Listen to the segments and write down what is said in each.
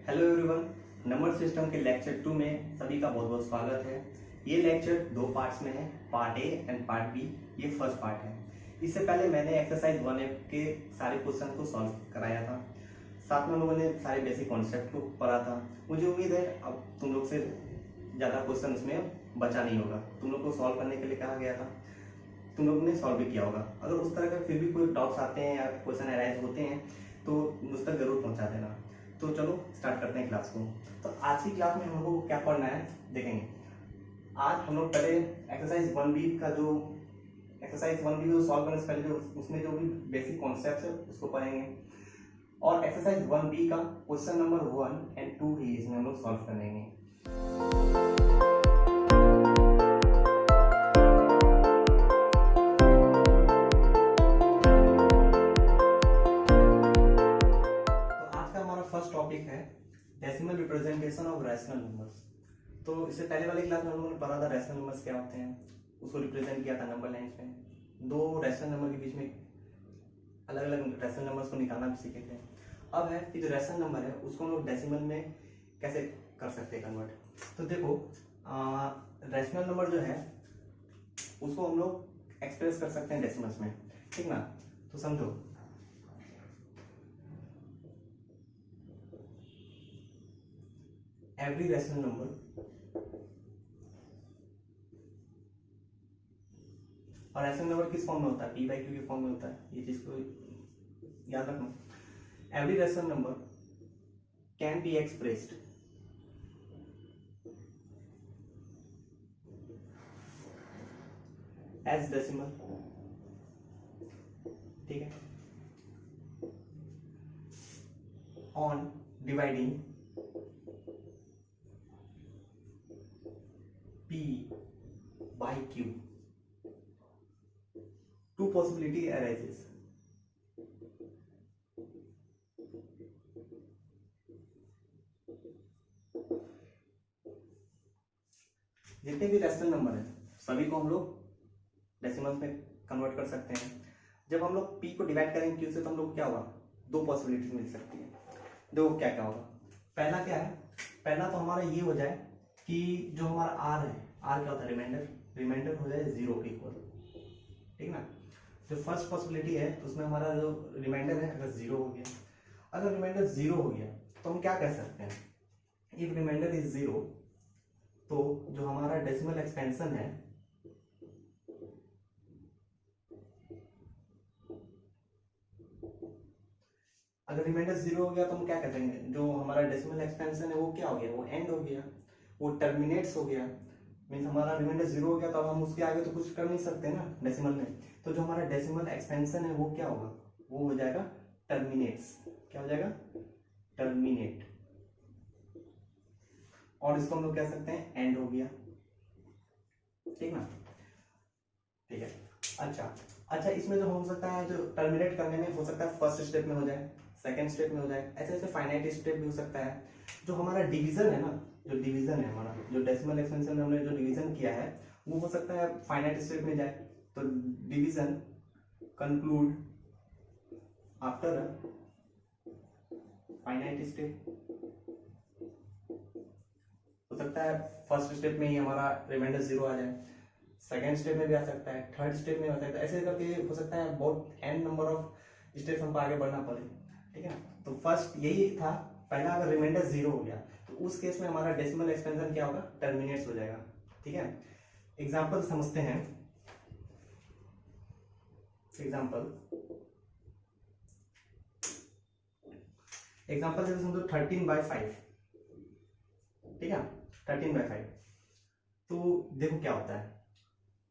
Hello everyone, number system के lecture 2 में सभी का बहुत बहुत स्वागत है। ये लेक्चर दो पार्ट्स में है, part A and part B. ये फर्स्ट पार्ट है। इससे पहले मैंने एक्सरसाइज 1 के सारे क्वेश्चन को सॉल्व कराया था, साथ में हम लोगों ने सारे बेसिक कॉन्सेप्ट को पढ़ा था। मुझे उम्मीद है अब तुम लोग से ज़्यादा क्वेश्चन उसमें बचा नहीं होगा। तुम लोग को सॉल्व करने के लिए कहा गया था, तुम लोग ने सॉल्व भी किया होगा। अगर उस तरह का फिर भी कोई डाउट्स आते हैं या क्वेश्चन अराइज होते हैं तो मुझ तक जरूर पहुंचा देना। तो चलो स्टार्ट करते हैं क्लास को। तो आज की क्लास में हम लोग को क्या पढ़ना है देखेंगे। आज हम लोग पहले एक्सरसाइज 1B का जो सॉल्व करने से पहले जो उसमें जो भी बेसिक कॉन्सेप्ट है उसको पढ़ेंगे, और एक्सरसाइज 1B का क्वेश्चन नंबर 1 एंड 2 ही इसमें हम लोग सॉल्व करेंगे। टॉपिक है decimal representation of rational numbers. तो इससे पहले वाली क्लास में हम लोगों ने पढ़ा था रैशनल नंबर्स क्या होते हैं, उसको रिप्रेजेंट किया था नंबर लाइंस में। दो रैशनल नंबर के बीच में अलग अलग रैशनल नंबर्स को निकालना भी सीखे थे। अब है कि जो रैशनल नंबर है उसको हम लोग डेसिमल में कैसे कर सकते हैं कन्वर्ट। तो देखो, रैशनल नंबर जो है उसको हम लोग एक्सप्रेस कर सकते हैं डेसिमल्स में, ठीक ना। तो समझो, एवरी रैशनल नंबर, और रैशनल नंबर किस फॉर्म में होता है, p बाई क्यू के फॉर्म में होता है। ये चीज को याद रखना। Every rational number can be expressed as decimal, ठीक है, on dividing P by Q. Two possibility arises. जितने भी रैशनल नंबर है सभी को हम लोग डेसिमल्स में कन्वर्ट कर सकते हैं। जब हम लोग P को डिवाइड करेंगे Q से तो हम लोग क्या होगा, दो पॉसिबिलिटीज मिल सकती है। देखो क्या क्या होगा। पहला क्या है, पहला तो हमारा ये हो जाए कि जो हमारा r है, r क्या होता है, रिमाइंडर हो जाए 0 के इक्वल, ठीक ना। जो फर्स्ट पॉसिबिलिटी है उसमें हमारा जो रिमाइंडर है अगर 0 हो गया, अगर रिमाइंडर 0 हो गया तो हम क्या कह सकते हैं, इफ रिमाइंडर इज 0 तो जो हमारा डेसिमल एक्सपेंशन है अगर रिमाइंडर 0 हो गया तो हम क्या कह देंगे, जो हमारा डेसिमल एक्सपेंशन है वो क्या हो गया, वो एंड हो गया, वो टर्मिनेट्स हो गया। मीन्स हमारा रिमाइंडर 0 हो गया तो अब हम उसके आगे तो कुछ कर नहीं सकते ना डेसिमल में। तो जो हमारा डेसिमल एक्सपेंशन है वो क्या होगा, वो हो जाएगा टर्मिनेट्स। क्या हो जाएगा, टर्मिनेट। और इसको हम लोग कह सकते हैं एंड हो गया, ठीक ना, ठीक है। अच्छा, इसमें जो हो सकता है, जो टर्मिनेट करने में हो सकता है फर्स्ट स्टेप में हो जाए, सेकंड स्टेप में हो जाए, ऐसे ऐसे फाइनाइट स्टेप भी हो सकता है। जो हमारा डिवीजन है ना, जो डिवीजन है हमारा, जो डेसिमल एक्सपेंशन में हमने जो डिवीजन किया है वो हो सकता है फाइनाइट स्टेप में जाए। तो division conclude after finite step. हो सकता है फर्स्ट स्टेप में ही हमारा रिमाइंडर 0 आ जाए, सेकेंड स्टेप में भी आ सकता है, थर्ड स्टेप में हो सकता है, ऐसे करके हो सकता है बहुत एन नंबर ऑफ स्टेप्स हमको आगे बढ़ना पड़े, ठीक है। तो फर्स्ट यही था, पहला अगर रिमाइंडर 0 हो गया तो उस केस में हमारा डेसिमल एक्सपेंशन क्या होगा, टर्मिनेट्स हो जाएगा, ठीक है। एग्जांपल समझते हैं। एग्जांपल जैसे समझो 13/5, ठीक है, 13/5। तो देखो क्या होता है,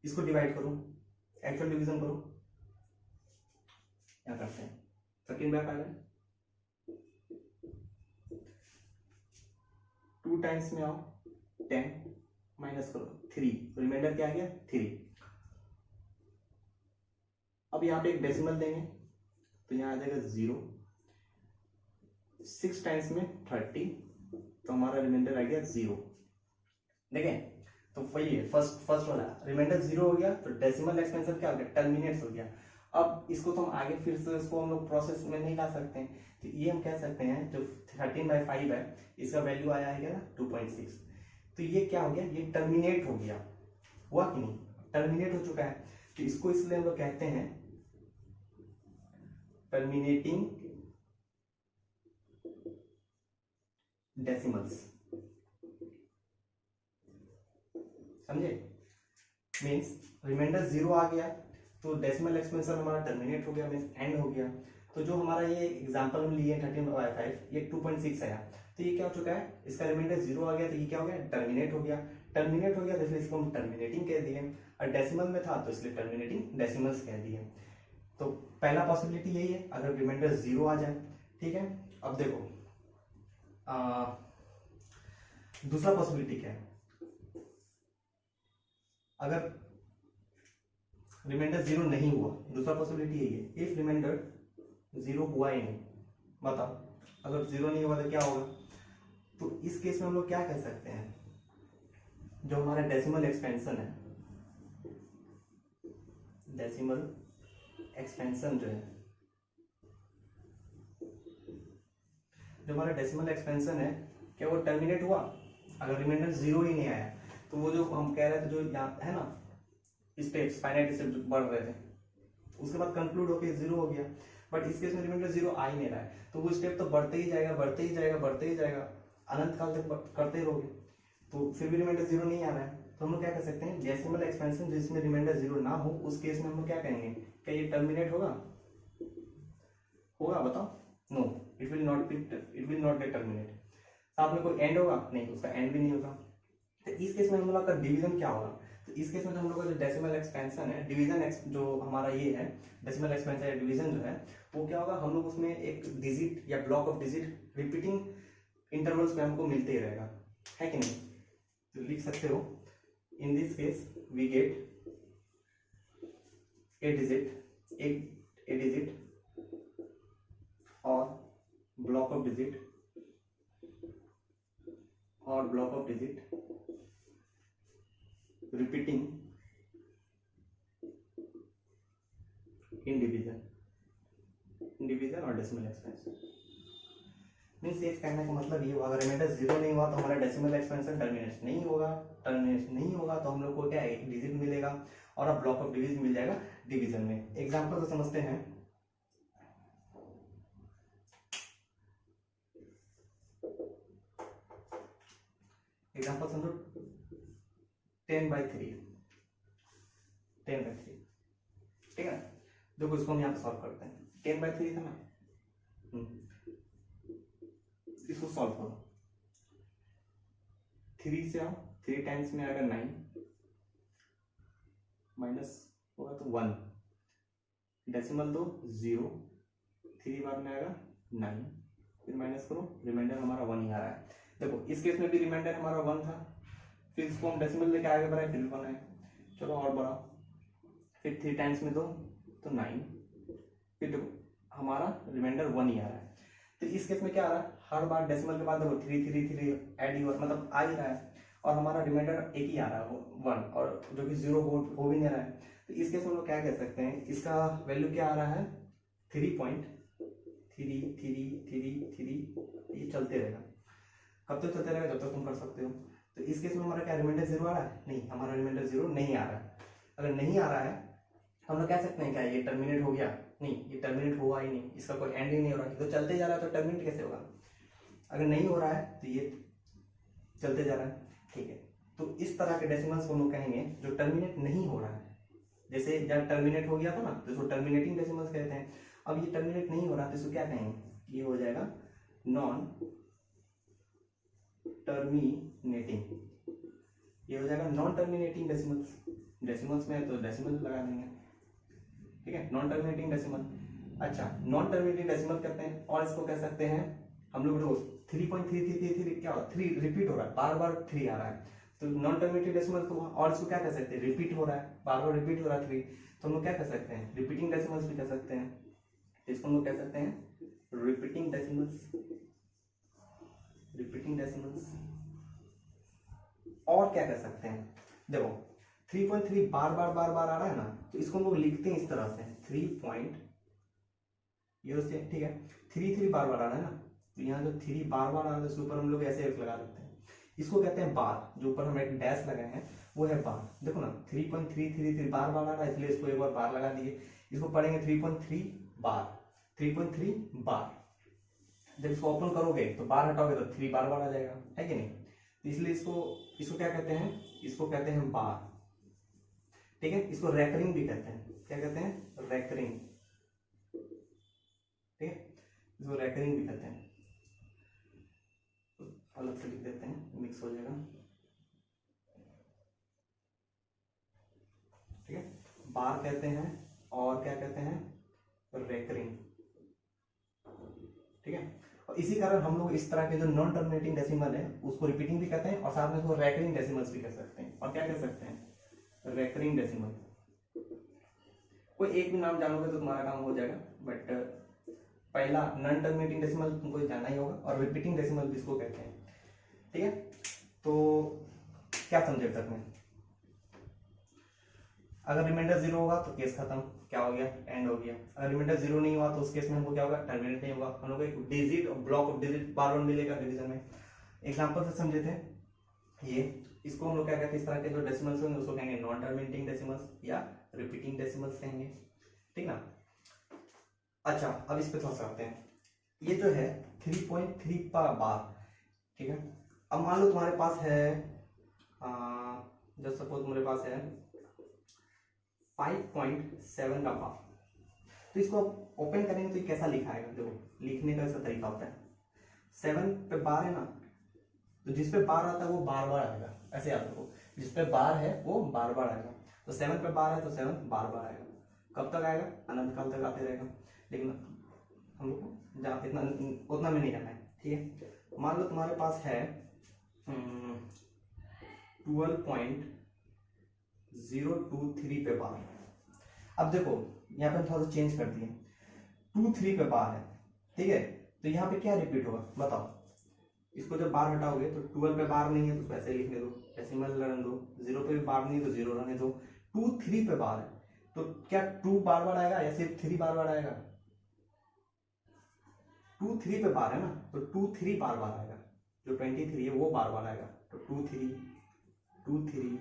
इसको डिवाइड करो, एक्चुअल डिवीजन करो। क्या करते हैं, 13/5 है, 2 टाइम्स में आओ, 10 माइनस करो 3, रिमाइंडर क्या आ गया 3। अब यहाँ पे एक डेसिमल देंगे तो यहाँ आ जाएगा 0। 6 टाइम्स में 30, तो हमारा रिमाइंडर आ गया 0। देखें तो वही है, फर्स्ट वाला रिमाइंडर 0 हो गया तो डेसिमल एक्सपेंशन क्या हो गया, टर्मिनेट्स हो गया। अब इसको तो हम आगे फिर से इसको हम लोग प्रोसेस में नहीं ला सकते हैं, तो ये हम कह सकते हैं जो 13/5 है इसका वैल्यू आया है क्या 2.6। तो ये क्या हो गया, ये टर्मिनेट हो गया, हुआ कि नहीं, टर्मिनेट हो चुका है। तो इसको इसलिए हम लोग कहते हैं टर्मिनेटिंग डेसिमल्स, समझे। मीन्स रिमाइंडर 0 आ गया तो डेसिमल एक्सपेंशन हमारा टर्मिनेट हो गया, मीन्स एंड हो गया। तो जो हमारा ये एग्जांपल में लिए 13/5 ये 2.6 आया, तो ये क्या हो चुका है, इसका रिमाइंडर 0 आ गया तो ये क्या हो गया, टर्मिनेट हो गया। टर्मिनेट हो गया तो इसलिए इसको हम टर्मिनेटिंग कह दिए, और डेसिमल में था तो इसलिए टर्मिनेटिंग डेसिमल्स कह दिए। तो पहला पॉसिबिलिटी यही है, अगर रिमाइंडर 0 आ जाए, ठीक है। अब देखो दूसरा पॉसिबिलिटी क्या है, अगर रिमाइंडर 0 नहीं हुआ, दूसरा पॉसिबिलिटी यही है, इफ रिमाइंडर 0 हुआ ही नहीं, बताओ अगर 0 नहीं हुआ तो क्या होगा। तो इस केस में हम लोग क्या कह सकते हैं, जो हमारा डेसिमल एक्सपेंशन है, डेसिमल एक्सपेंशन जो है, जो हमारा डेसिमल एक्सपेंशन है क्या वो टर्मिनेट हुआ, अगर रिमाइंडर 0 ही नहीं आया तो वो जो हम कह रहे थे जो यहाँ है ना स्टेप्स, फाइनाइट स्टेप बढ़ रहे थे, उसके बाद कंक्लूड होके 0 हो गया। बट इस केस में रिमाइंडर 0 आ ही नहीं रहा है, तो वो स्टेप तो बढ़ते ही जाएगा, बढ़ते ही जाएगा, बढ़ते ही जाएगा, अनंत काल तक करते ही रहोगे, तो फिर भी रिमाइंडर 0 नहीं आ रहा है। तो हम लोग क्या कर सकते हैं, डेसिमल एक्सपेंशन जिसमें रिमाइंडर 0 ना हो उस केस में हम लोग क्या कहेंगे, क्या ये टर्मिनेट होगा, होगा बताओ, no it will not get terminate. साथ में कोई एंड होगा, नहीं उसका एंड भी नहीं होगा। तो इस केस में हम लोग का डिवीजन क्या होगा, तो इस केस में तो हम लोग का जो डेसिमल एक्सपेंशन है, डिवीजन जो हमारा ये है डेसिमल एक्सपेंशन या डिवीजन जो है वो क्या होगा, हम लोग उसमें एक डिजिट या block of digit repeating intervals में हमको मिलते ही रहेगा, है कि नहीं। तो लिख सकते हो in this case we get a digit or block of digit repeating in division और डेसिमल एक्सपेंशन। मीन्स ये कहने का मतलब ये हुआ, अगर रिमाइंडर 0 नहीं हुआ तो हमारा डेसिमल एक्सपेंशन टर्मिनेट नहीं होगा, तो हम लोग को क्या एक डिजिट मिलेगा और अब ब्लॉक ऑफ डिवीजन मिल जाएगा डिवीजन में। एग्जांपल तो समझते हैं, एग्जांपल समझो 10/3, ठीक है। देखो इसको हम यहाँ पे सॉल्व करते हैं, 10/3 था ना, इसको सॉल्व करो, 3 से आओ, 3 टाइम्स में आएगा 9, माइनस होगा तो 1, डेसिमल दो 0, 3 बार में आएगा 9, फिर माइनस करो, रिमाइंडर हमारा 1 ही आ रहा है। देखो इस केस में भी रिमाइंडर हमारा 1 था, फिर इसको हम डेसिमल लेके आगे बढ़ाए, फिर 1 आए, चलो और बढ़ाओ, फिर 3 टाइम्स में दो तो 9, फिर देखो हमारा रिमाइंडर 1 ही आ रहा है। तो इस केस में क्या आ रहा है, हर बार डेसिमल के बाद देखो 3 ऐड ही हो, मतलब आ ही रहा है, और हमारा रिमाइंडर एक ही आ रहा है 1, और जो कि 0 हो भी नहीं रहा है। तो इस केस में हम लोग क्या कह सकते हैं, इसका वैल्यू क्या आ रहा है 3.333, ये चलते रहेगा, कब तक चलते रहेगा, जब तक तुम कर सकते हो। तो इस केस में हमारा क्या रिमाइंडर 0 आ रहा है, नहीं हमारा रिमाइंडर 0 नहीं आ रहा है। अगर नहीं आ रहा है तो हम लोग कह सकते हैं क्या ये टर्मिनेट हो गया, नहीं ये टर्मिनेट हुआ ही नहीं, इसका कोई एंड ही नहीं हो रहा है, तो चलते जा रहा है तो टर्मिनेट कैसे होगा। अगर नहीं हो रहा है तो ये चलते जा रहा है, ठीक है। तो इस तरह के डेसिमल्स को हम लोग कहेंगे जो टर्मिनेट नहीं हो रहा है, जैसे जब टर्मिनेट हो गया था ना तो इसको टर्मिनेटिंग डेसिमल्स कहते हैं। अब ये टर्मिनेट नहीं हो रहा तो इसको क्या कहेंगे, ये हो जाएगा नॉन टर्मिनेटिंग, ये हो जाएगा नॉन टर्मिनेटिंग डेसिमल्स में तो डेसिमल लगा देंगे, ठीक है, नॉन टर्मिनेटिंग डेसिमल। अच्छा नॉन टर्मिनेटिंग डेसिमल कहते हैं, और इसको कह सकते हैं हम लोग रोज 3.3333 क्या होगा, 3 रिपीट हो रहा है, बार बार 3 आ रहा है, तो नॉन टर्मिनेटिंग डेसिमल तो। और इसको क्या कह सकते हैं, रिपीट हो रहा है, बार बार रिपीट हो रहा है 3, तो हम लोग क्या कह सकते हैं, रिपीटिंग डेसिमल्स भी कह सकते हैं। इसको हम लोग कह सकते हैं रिपीटिंग डेसिमल्स, और क्या कर सकते हैं, देखो 3.3 बार बार बार बार आ रहा है ना, तो इसको हम लोग लिखते हैं इस तरह से 3 पॉइंट, ये उससे ठीक है 3 बार बार आ रहा है ना, तो यहाँ जो 3 बार बार आ रहा है उसके ऊपर हम लोग ऐसे लगा देते हैं, इसको कहते हैं बार। जो ऊपर हम एक डैश लगाए हैं वो है बार। देखो ना 3.333 बार बार आ रहा है, इसलिए इसको एक बार बार लगा दिए। इसको पढ़ेंगे 3.3 बार, 3.3 बार। जब इसको ओपन करोगे तो बार हटाओगे तो 3 बार बार आ जाएगा, है कि नहीं। तो इसलिए इसको क्या कहते हैं, इसको कहते हैं बार, ठीक है। इसको रेकरिंग भी कहते हैं, क्या कहते हैं, रेकरिंग, ठीक है, इसको रेकरिंग भी कहते हैं। अलग से लिख देते हैं, मिक्स हो जाएगा, ठीक है। बार कहते हैं और क्या कहते हैं, रेकरिंग, ठीक है। और इसी कारण हम लोग इस तरह के जो नॉन टर्मिनेटिंग डेसिमल है उसको रिपीटिंग भी कहते हैं, और साथ में उसको रेकरिंग डेसिमल्स भी कह सकते हैं। और क्या कह सकते हैं, रेकरिंग डेसिमल। कोई एक भी नाम जानोगे तो तुम्हारा काम हो जाएगा, बट पहला नॉन टर्मिनेटिंग डेसिमल तुमको जानना ही होगा, और रिपीटिंग डेसिमल भी इसको कहते हैं, ठीक है। तो क्या समझे तक में, अगर रिमाइंडर 0 होगा तो केस खत्म, क्या हो गया, एंड हो गया। अगर रिमाइंडर 0 नहीं हुआ तो उस केस में हमको क्या होगा, टर्मिनेट नहीं होगा, हम लोग एक डिजिट ब्लॉक ऑफ डिजिट बार बार मिलेगा डिवीजन में। एग्जांपल से समझे थे ये, इसको हम लोग क्या कहते हैं, इस तरह के जो डेसिमल्स होंगे उसको कहेंगे नॉन टर्मिनेटिंग डेसिमल्स या रिपीटिंग डेसिमल्स कहेंगे, ठीक ना। अच्छा, अब इस पे थोड़ा सा आते हैं। ये जो है 3.3 बार, ठीक है। अब मान लो तुम्हारे पास है जब सपोज तुम्हारे पास है 5.7 का बार, तो इसको ओपन करेंगे तो कैसा लिखा है, देखो लिखने का ऐसा तरीका होता है। 7 पे बार है ना, तो जिस पे बार आता है वो बार बार आएगा, ऐसे याद रखो, जिस पे बार है वो बार बार आएगा। तो 7 पे बार है तो 7 बार बार आएगा। कब तक आएगा, अनंत काल तक आते रहेगा, लेकिन हम लोग को जहाँ इतना उतना में नहीं जाना है, ठीक है। मान लो तुम्हारे पास है 12.023 पे बार। अब देखो यहाँ पे थोड़ा सा चेंज कर दिए, 2 3 पे बार है, ठीक है। तो यहाँ पे क्या रिपीट होगा बताओ, इसको जब बार हटाओगे तो 12 पे बार नहीं है तो वैसे लिखने दो, डेसिमल रहने दो, 0 पे भी बार नहीं तो 0 रहने दो। 2 3 पे बार है तो क्या 2 बार बार आएगा या सिर्फ 3 बार बार आएगा, 2 3 पे बार है ना, तो 2 3 बार बार आएगा। जो 23 है वो बार बार आएगा, तो 2 3 2 3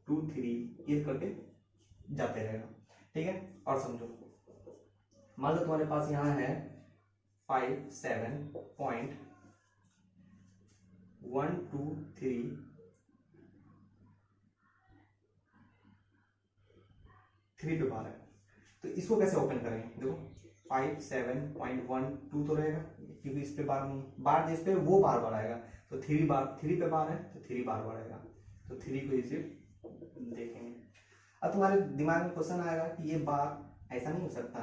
2 3 ये करके जाते रहेगा, ठीक है। और समझो, मान लो तुम्हारे पास यहाँ है 57.123 पे बार है, तो इसको कैसे ओपन करेंगे, देखो 57.12 तो रहेगा क्योंकि इस पे बार नहीं, बार जिस पे वो बार बार आएगा, तो 3 पे बार है तो 3 बार बार आएगा, तो 3 को इसे देखेंगे। अब तुम्हारे दिमाग में क्वेश्चन आएगा कि ये बार ऐसा नहीं हो सकता,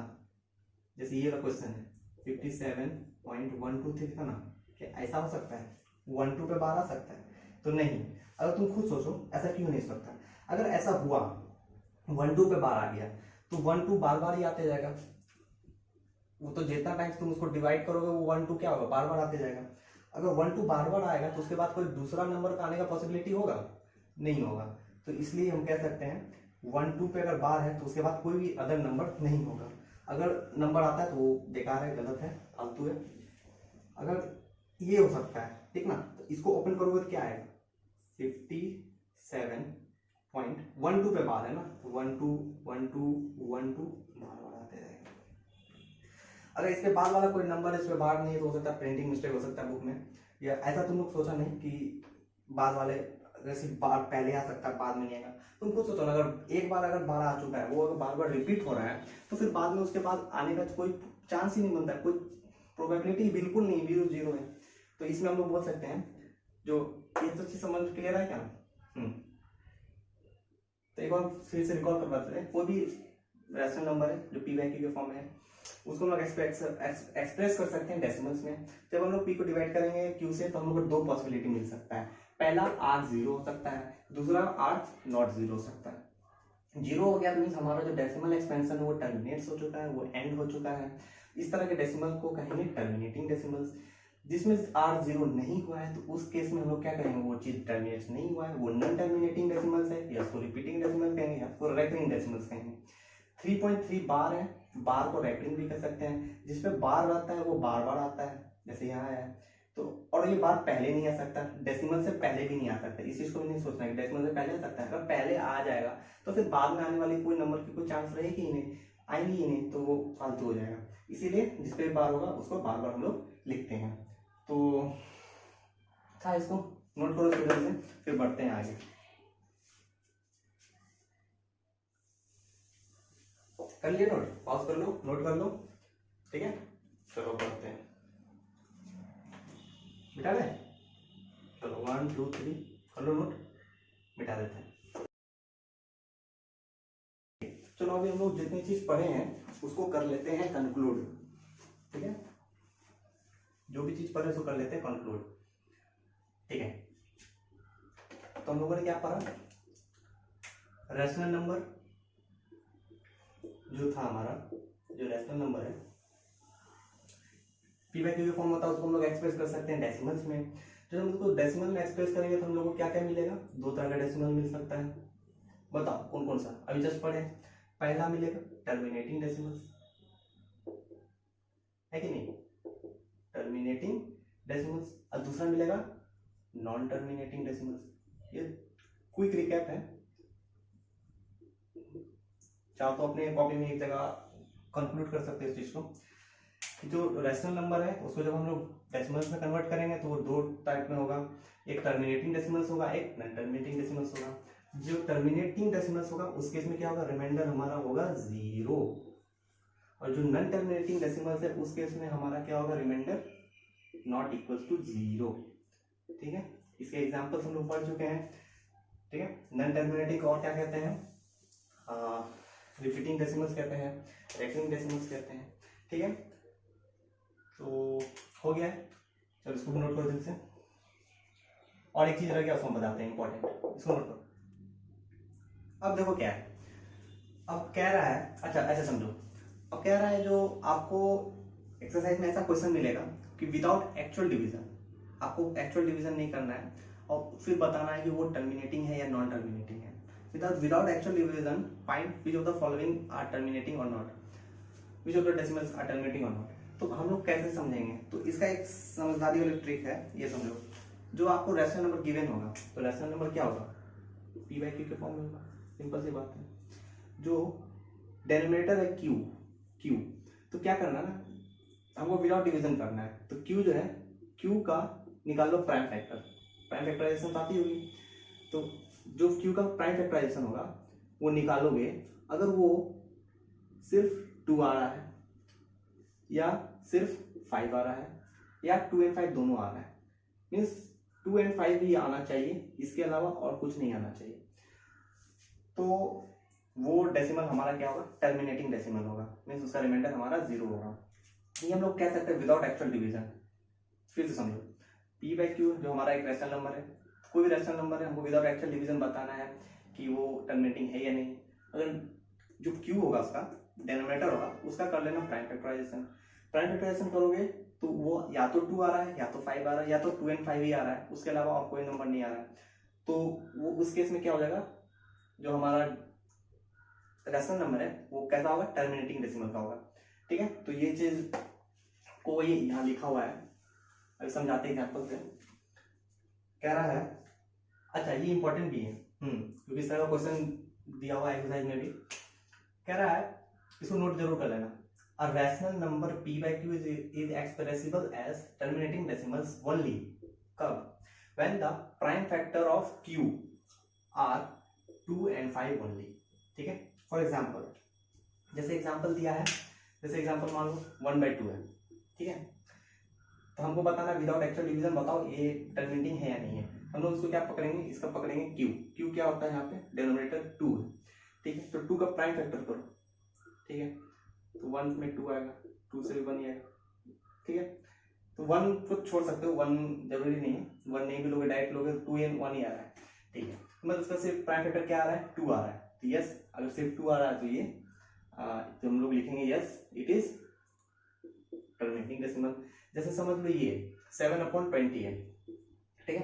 जैसे ये वाला क्वेश्चन है 57.123 का ना, क्या ऐसा हो सकता है 12 पे बार आ सकता है, तो नहीं। अगर तुम खुद सोचो ऐसा क्यों नहीं सकता, अगर ऐसा हुआ 12 पे बार आ गया तो 12 बार बार ही आते जाएगा, वो तो जितना टाइम्स तुम उसको डिवाइड करोगे वो 12 क्या होगा, बार बार आते जाएगा। अगर 12 बार बार आएगा तो उसके बाद कोई दूसरा नंबर का आने का पॉसिबिलिटी होगा, नहीं होगा। तो इसलिए हम कह सकते हैं 12 पे अगर बार है तो उसके बाद कोई भी अदर नंबर नहीं होगा। अगर नंबर आता है तो वो बेकार है, गलत है, फालतू है। अगर ये हो सकता है, ठीक ना, तो इसको ओपन करोगे तो क्या आएगा 57.12 पे बार है ना, 12 12 12 बार बार आते रहेगा। अगर इसके बाद वाला कोई नंबर इस पे बार नहीं है तो हो सकता है प्रिंटिंग मिस्टेक हो सकता है बुक में, या ऐसा तुम लोग सोचा नहीं कि बाद वाले सिर्फ बार पहले आ सकता है बाद में नहीं आएगा। तुम खुद सोचो ना, अगर एक बार अगर बार आ चुका है वो अगर बार बार रिपीट हो रहा है तो फिर बाद में उसके बाद आने का कोई चांस ही नहीं बनता, कोई प्रोबेबिलिटी बिल्कुल नहीं, 0 है। तो इसमें हम लोग बोल सकते हैं, जो ये सब चीज समझ क्लियर है क्या। तो एक बार फिर से रिकॉल करवाते हैं, कोई भी रैशनल नंबर है जो पी बाई क्यू के फॉर्म में है उसको हम लोग एक्सप्रेस कर सकते हैं डेसिमल्स में। जब हम लोग पी को डिवाइड करेंगे क्यू से तो हम लोग को 2 पॉसिबिलिटी मिल सकता है, पहला आर 0 हो सकता है, दूसरा आर नॉट 0 हो सकता है। 0 हो गया तो मीन्स हमारा जो डेसिमल एक्सपेंशन है वो टर्मिनेट हो चुका है, वो एंड हो चुका है। इस तरह के डेसिमल को कहेंगे टर्मिनेटिंग डेसिमल्स। जिसमें R0 नहीं हुआ है तो उस केस में हम लोग क्या करेंगे, वो चीज टर्मिनेट नहीं हुआ है, वो नॉन टर्मिनेटिंग डेसिमल्स है, या उसको रिपीटिंग डेसिमल कहेंगे या उसको रेकरिंग डेसिमल्स कहेंगे। 3.3 बार है, बार को रेकरिंग भी कर सकते हैं, जिसपे बार आता है वो बार बार आता है, जैसे यहाँ है तो। और ये बार पहले नहीं आ सकता, डेसिमल से पहले भी नहीं आ सकता, इस चीज को भी नहीं सोचना है डेसिमल से पहले आ सकता है। अगर पहले आ जाएगा तो फिर बाद में आने वाली कोई नंबर की कोई चांस रहेगी ही नहीं, आएंगी ही नहीं, तो वो फालतू हो जाएगा। इसीलिए जिसपे बार होगा उसको बार बार हम लोग लिखते हैं। तो था, इसको नोट करो इस तरह से, फिर बढ़ते हैं आगे। कर लिए नोट, पॉज कर लो, नोट कर लो, ठीक है। चलो पढ़ते हैं, मिटा दे, चलो 1 2 3 कर लो नोट, मिटा देते हैं। चलो अभी हम लोग जितनी चीज पढ़े हैं उसको कर लेते हैं कंक्लूड, ठीक है। जो भी चीज पढ़े उसको कर लेते हैं कंक्लूड, ठीक है। तो हम लोगों ने क्या पढ़ा, रैशनल नंबर जो था हमारा, जो रैशनल नंबर है पी बाई क्यू के फॉर्म होता है, उसको हम लोग एक्सप्रेस कर सकते हैं डेसिमल्स में। जब हम उसको डेसिमल में एक्सप्रेस करेंगे तो हम लोग को क्या क्या मिलेगा, दो तरह का डेसिमल मिल सकता है, बताओ कौन कौन सा। अभी जस्ट पढ़े, पहला मिलेगा टर्मिनेटिंग डेसिमल्स, है कि नहीं, टर्मिनेटिंग डेसिमल्स, और दूसरा मिलेगा नॉन टर्मिनेटिंग डेसिमल्स। ये क्विक रिकैप है, चाहो तो अपने कॉपी में एक जगह कंक्लूड कर सकते हैं इस चीज को। जो रैशनल नंबर है उसको जब हम लोग डेसिमल्स में कन्वर्ट करेंगे तो वो दो टाइप में होगा, एक टर्मिनेटिंग डेसिमल्स होगा, एक नॉन टर्मिनेटिंग डेसिमल्स होगा। जो टर्मिनेटिंग डेसिमल्स होगा उस केस में क्या होगा, रिमाइंडर हमारा होगा 0, और जो नॉन टर्मिनेटिंग डेसिमल्स है उस केस में हमारा क्या होगा, रिमाइंडर नॉट इक्वल टू 0, ठीक है। इसके एग्जांपल्स हम लोग पढ़ चुके हैं, ठीक है। नॉन टर्मिनेटिंग और क्या कहते हैं, रिपीटिंग डेसिमल्स कहते हैं, रेकरिंग डेसिमल्स कहते हैं, ठीक है। तो हो गया है, चलो इसको नोट करो दिल से। और एक चीज रह गया उसको हम बताते हैं, इंपॉर्टेंट, इसको नोट करो। अब देखो क्या है, अब कह रहा है, अच्छा ऐसे समझो, अब कह रहा है जो आपको एक्सरसाइज में ऐसा क्वेश्चन मिलेगा कि विदाउट एक्चुअल डिवीजन, आपको एक्चुअल डिवीजन नहीं करना है और फिर बताना है कि वो टर्मिनेटिंग है या नॉन टर्मिनेटिंग है। Without actual division find which of the following are terminating or not, which of the decimals are terminating or not. तो हम लोग कैसे समझेंगे, तो इसका एक समझदारी वाली ट्रिक है, ये समझो। जो आपको रैशनल नंबर गिवन होगा तो रैशनल नंबर क्या होगा, पी बाई क्यू के फॉर्म में होगा, सिंपल सी बात है। जो डेनोमिनेटर है क्यू, क्यू तो क्या करना है ना, हमको विदाउट डिवीजन करना है। तो क्यू जो है, क्यू का निकाल लो प्राइम फैक्टर, प्राइम फैक्टराइजेशन आती होगी, तो जो क्यू का प्राइम फैक्टराइजेशन होगा वो निकालोगे, अगर वो सिर्फ 2 आ रहा है या सिर्फ 5 आ रहा है या 2 और 5 दोनों आ रहा है, मीन्स 2 और 5 ही आना चाहिए, इसके अलावा और कुछ नहीं आना चाहिए, तो वो डेसिमल हमारा क्या होगा, टर्मिनेटिंग डेसिमल होगा, मीन्स उसका रिमाइंडर हमारा 0 होगा। ये हम लोग कह सकते हैं विदाउट एक्चुअल डिवीजन। फिर से समझो, पी बाई क्यू जो हमारा एक रैशनल नंबर है, कोई भी रैशनल नंबर है, हमको विदाउट एक्चुअल डिवीजन बताना है कि वो टर्मिनेटिंग है या नहीं। अगर जो क्यू होगा उसका डिनोमिनेटर होगा उसका कर लेना प्राइम फैक्टराइजेशन। प्राइम फैक्टराइजेशन करोगे तो वो या तो 2 आ रहा है या तो 5 आ रहा है या तो 2 और 5 ही आ रहा है, उसके अलावा और कोई नंबर नहीं आ रहा है, तो वो उस केस में क्या हो जाएगा, जो हमारा रैशनल नंबर है वो कैसा होगा, टर्मिनेटिंग डेसिमल का होगा, ठीक है। तो ये चीज को ये यहाँ लिखा हुआ है, अभी समझाते हैं एग्जाम्पल से। कह रहा है, अच्छा ये इंपॉर्टेंट भी है, क्योंकि इस तरह का क्वेश्चन दिया हुआ है एक्सरसाइज में भी। कह रहा है, इसको नोट जरूर कर लेना, a rational number p by q is expressible as terminating decimals only कब, when the prime factor of q are 2 and 5 only, ठीक है। फॉर एग्जाम्पल, जैसे एग्जाम्पल दिया है, जैसे एग्जाम्पल मान लो 1/2 है, ठीक है। तो हमको बताना विदाउट एक्चुअल डिवीजन बताओ ये टर्मिनेटिंग है या नहीं है। हम लोग इसको क्या पकड़ेंगे, इसका पकड़ेंगे क्यू, क्यू क्या होता है यहाँ पे, डिनोमिनेटर 2 है, ठीक है। तो 2 का प्राइम फैक्टर करो, ठीक है, तो 1 में 2 आएगा, 2 से भी 1 ही आएगा, ठीक है। तो 1 को छोड़ सकते हो, 1 जरूरी नहीं है, 1 नहीं भी लोगे डायरेक्ट लोगे, 2 एंड 1 ही आ रहा है, ठीक है। मतलब उसका सिर्फ प्राइम फैक्टर क्या आ रहा है, 2 आ रहा है, तो यस, अगर सिर्फ 2 आ रहा है तो ये तो हम लोग लिखेंगे yes it is terminating decimal. जैसे समझ लो ये 7/20 है, ठीक है।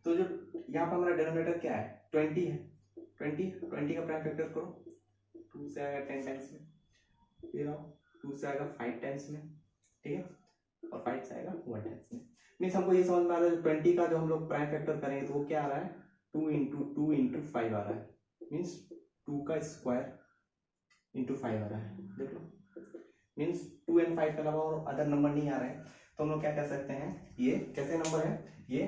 तो जो यहाँ पर हमारा डिनोमिनेटर क्या है, 20 है। 20 का प्राइम फैक्टर करो, 2 से आएगा 10 टाइम्स में, फिर आओ 2 से आएगा 5 टाइम्स में, ठीक है, और 5 से आएगा 1 टाइम्स में। मीन्स हमको ये समझ में आ रहा है 20 का जो हम लोग प्राइम फैक्टर करेंगे तो वो क्या आ रहा है, 2 इंटू 5 आ रहा है, मीन्स 2 का स्क्वायर इंटू 5 आ रहा है, देख लो। मीन्स 2 और 5 के अलावा और अदर नंबर नहीं आ रहे हैं, तो हम लोग क्या कह सकते हैं, ये कैसे नंबर है, ये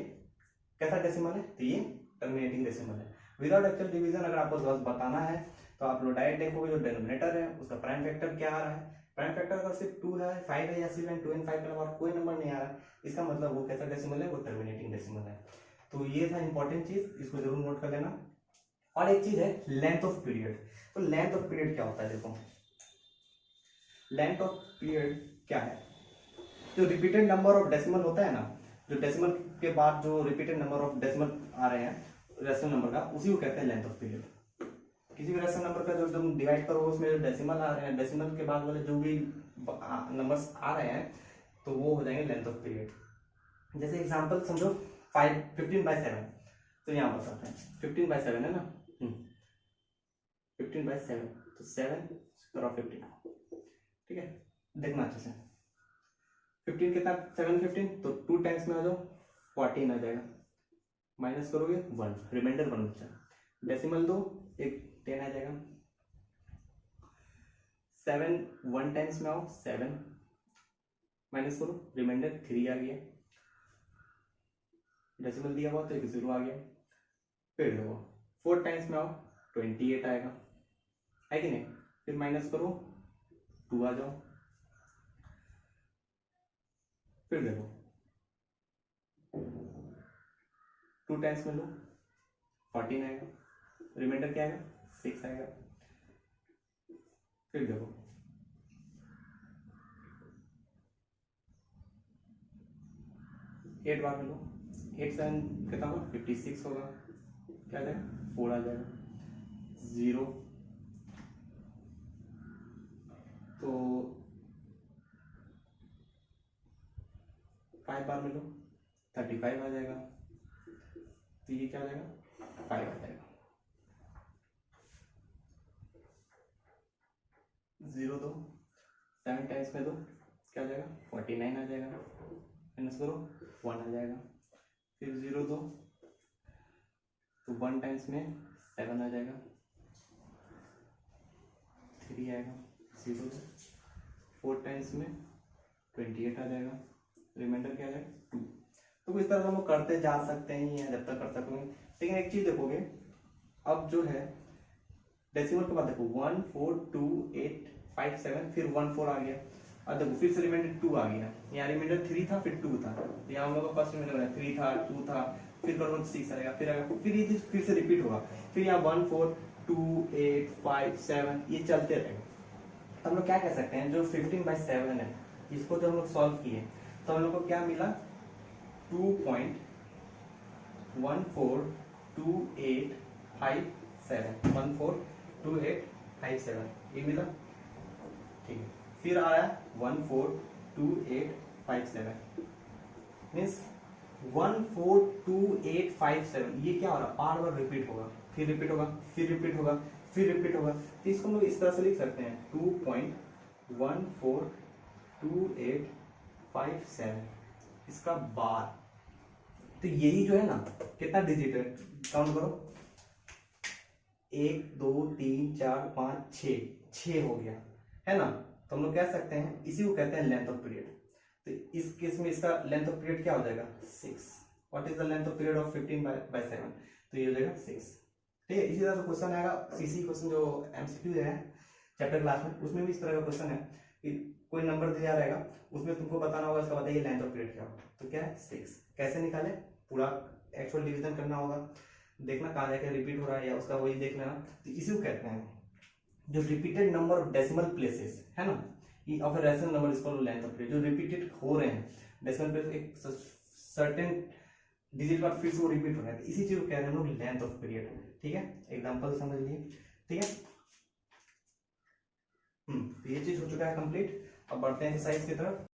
कैसा डेसिमल है, तो ये टर्मिनेटिंग डेसिमल है। विदाउट एक्चुअल डिवीजन अगर आपको बस बताना है तो आप लोग डायरेक्ट देखोगे जो डिनोमिनेटर है उसका प्राइम फैक्टर क्या आ रहा है। प्राइम फैक्टर अगर सिर्फ 2 है, 5 है या सिर्फ 2 और 5 के अलावा कोई नंबर नहीं आ रहा है, इसका मतलब वो कैसा डेसिमल है, वो टर्मिनेटिंग डेसिमल है। तो ये था इंपॉर्टेंट चीज, इसको जरूर नोट कर लेना। और एक चीज है लेंथ ऑफ पीरियड। तो लेंथ ऑफ पीरियड क्या होता है, देखो लेंथ ऑफ पीरियड क्या है, जो रिपीटेड नंबर ऑफ डेसिमल होता है ना, जो डेसिमल के बाद जो रिपीटेड नंबर ऑफ डेसिमल आ रहे हैं रेशनल नंबर का, उसी को कहते हैं लेंथ ऑफ पीरियड। किसी भी रेशनल नंबर का जो तुम डिवाइड करो उसमें जो डेसिमल आ रहे हैं, डेसिमल के बाद वाले जो भी नंबर्स आ रहे हैं तो वो हो जाएंगे लेंथ ऑफ पीरियड। जैसे एग्जांपल समझो 15/7, तो यहाँ बताते हैं 15/7 है ना, 15/7, तो 7 करो 15, ठीक है, देखना अच्छे से। 15 कितना, 7 15, तो 2 टाइम्स में आ जाओ 14 आ जाएगा, माइनस करोगे 1, रिमाइंडर 1 बचा। डेसिमल दो, एक 10 आ जाएगा। 7 1 टाइम्स में आओ 7, माइनस करो, रिमाइंडर 3 आ गया। डेसिमल दिया हुआ तो एक 0 आ गया। फिर देखो 4 टाइम्स में आओ 28 आएगा, है कि नहीं। फिर माइनस करो 2 आ जाओ। फिर देखो 2 टाइम्स में लो 14 आएगा, रिमाइंडर क्या आएगा 6 आएगा। फिर देखो 8 बार में लो, 8 7 कितना होगा 56 होगा, क्या आ जाएगा 4 आ जाएगा। 0 तो 5 बार में लो 35 आ जाएगा, तो ये क्या आ जाएगा 5 आ जाएगा। 0 दो 7 टाइम्स में दो, क्या आ जाएगा 49 आ जाएगा, माइनस करो 1 आ जाएगा। फिर 0 दो तो 1 टाइम्स में 7 आ जाएगा, 3 आएगा। 0 दो 4 टाइम्स में 28 आ जाएगा, रिमाइंडर क्या आ जाएगा 2। तो इस तरह हम लोग करते जा सकते हैं या जब तक कर सकोगे। लेकिन एक चीज देखोगे, अब जो है डेसिमल के बाद देखो 1 4 2 8 5 7, फिर 1 4 आ गया, और देखो फिर से रिमाइंडर 2 आ गया। यहाँ रिमाइंडर 3 था फिर 2 था, तो यहाँ हम लोग का फर्स्ट रिमाइंडर 3 था 2 था, फिर करो 6 आएगा, फिर आएगा, फिर ये चीज फिर से रिपीट होगा। फिर यहाँ 1 4 2 8 5 7 ये चलते रहेगा। तो हम लोग क्या कह सकते हैं, जो 15/7 है इसको जो हम लोग सॉल्व किए तो हम लोग को क्या मिला 2.142857, 142857 ये मिला, ठीक है। फिर आ रहा है 142857, मीन्स 142857 ये क्या हो रहा है, बार बार रिपीट होगा, फिर रिपीट होगा, फिर रिपीट होगा, फिर रिपीट होगा। तो इसको हम लोग इस तरह से लिख सकते हैं 2.142857 इसका बार। तो यही जो है ना, कितना डिजिट है काउंट करो, 1 2 3 4 5 6 हो गया है ना। तो हम लोग कह सकते हैं इसी को कहते हैं लेंथ ऑफ पीरियड। तो इस केस में इसका लेंथ ऑफ पीरियड क्या हो जाएगा 6। What is the length of period of 15/7, तो ये हो जाएगा 6, ठीक है। इसी तरह से क्वेश्चन आएगा, सीसी क्वेश्चन जो एमसीक्यू है चैप्टर क्लास में, उसमें भी इस तरह का क्वेश्चन है कि कोई नंबर दिया रहेगा, उसमें तुमको बताना होगा इसका बताइए लेंथ ऑफ पीरियड क्या होगा, तो क्या है 6। कैसे निकाले, पूरा एक्चुअल डिवीजन करना होगा, देखना कहाँ जाके रिपीट हो रहा है या उसका वही देख लेना। तो इसी को कहते हैं जो repeated number of decimal places है ना, of a rational number is called length of period. जो रिपीटेड हो रहे हैं डेसिमल प्लेस, एक सर्टेन डिजिट बाद फिर से वो रिपीट हो रहा है, इसी चीज को कह रहे हैं हम लोग लेंथ ऑफ पीरियड, ठीक है। एग्जांपल समझ लिए, ठीक है। तो ये चीज हो चुका है कंप्लीट। अब बढ़ते हैं एक्सरसाइज की तरफ।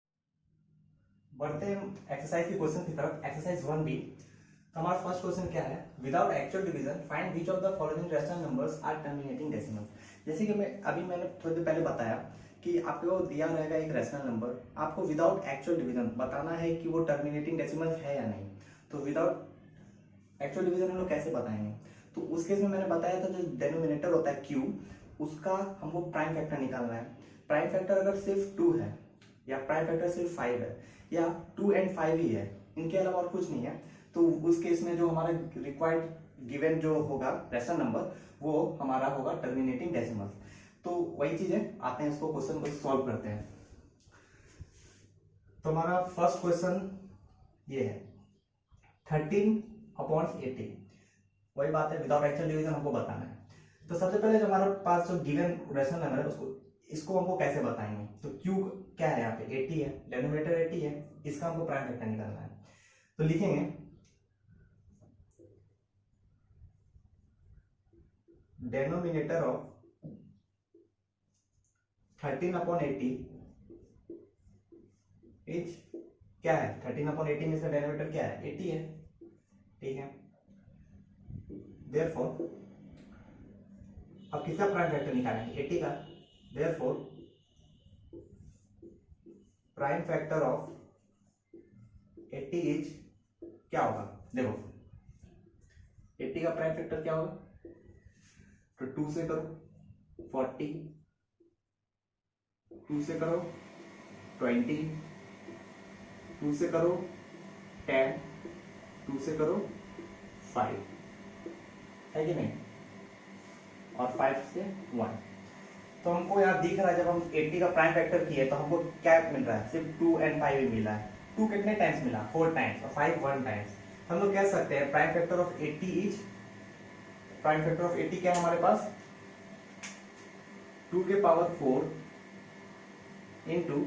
बढ़ते हैं एक्सरसाइज के क्वेश्चन की तरफ। Exercise 1B। तो हमारा फर्स्ट क्वेश्चन क्या है, without actual division find which of the following rational numbers are terminating decimal. जैसे कि मैंने थोड़ी देर पहले बताया कि आपको दिया रहेगा एक रैशनल नंबर, आपको विदाउट एक्चुअल डिवीजन बताना है कि वो टर्मिनेटिंग डेसिमल है या नहीं। तो विदाउट एक्चुअल डिवीजन हम लोग कैसे बताएंगे, तो उस केस में मैंने बताया था जो डिनोमिनेटर होता है q, उसका हमको प्राइम फैक्टर निकालना है। प्राइम फैक्टर अगर सिर्फ 2 है या प्राइम फैक्टर सिर्फ 5 है या 2 and 5 ही है, इनके अलावा और कुछ नहीं है, तो उस केस में जो हमारा रिक्वायर्ड गिवन जो होगा रैशनल नंबर वो हमारा होगा टर्मिनेटिंग डेसिमल। तो वही चीज है, आते हैं इसको क्वेश्चन को सॉल्व करते हैं। तो हमारा फर्स्ट क्वेश्चन ये है 13/80। वही बात है, विदाउट एक्चुअल डिवीजन हमको बताना है। तो सबसे पहले जो हमारे पास जो गिवन रैशनल नंबर है इसको हमको कैसे बताएंगे, तो q क्या है यहाँ पे 80 है, डिनोमिनेटर 80 है, इसका हमको प्राइम फैक्टर निकालना है। तो लिखेंगे डिनोमिनेटर ऑफ 13/80 इज क्या है, 13/80 में इसका डिनोमिनेटर क्या है 80 है, ठीक है। देयरफॉर अब किसका प्राइम फैक्टर निकालेंगे 80 का, therefore prime factor of 80 is क्या होगा, देखो 80 का प्राइम फैक्टर क्या होगा, तो 2 से करो 40, 2 से करो 20, 2 से करो 10, 2 से करो 5, है कि नहीं, और 5 से 1। तो हमको यहाँ दिख रहा है जब हम 80 का प्राइम फैक्टर किए तो हमको क्या मिल रहा है, सिर्फ 2 and 5 ही मिला है। 2 कितने टाइम्स मिला, 4 टाइम्स, और 5 1 टाइम्स। हम लोग कह सकते हैं prime factor of 80 is, prime factor of 80 क्या है हमारे पास 2 के पावर 4 इंटू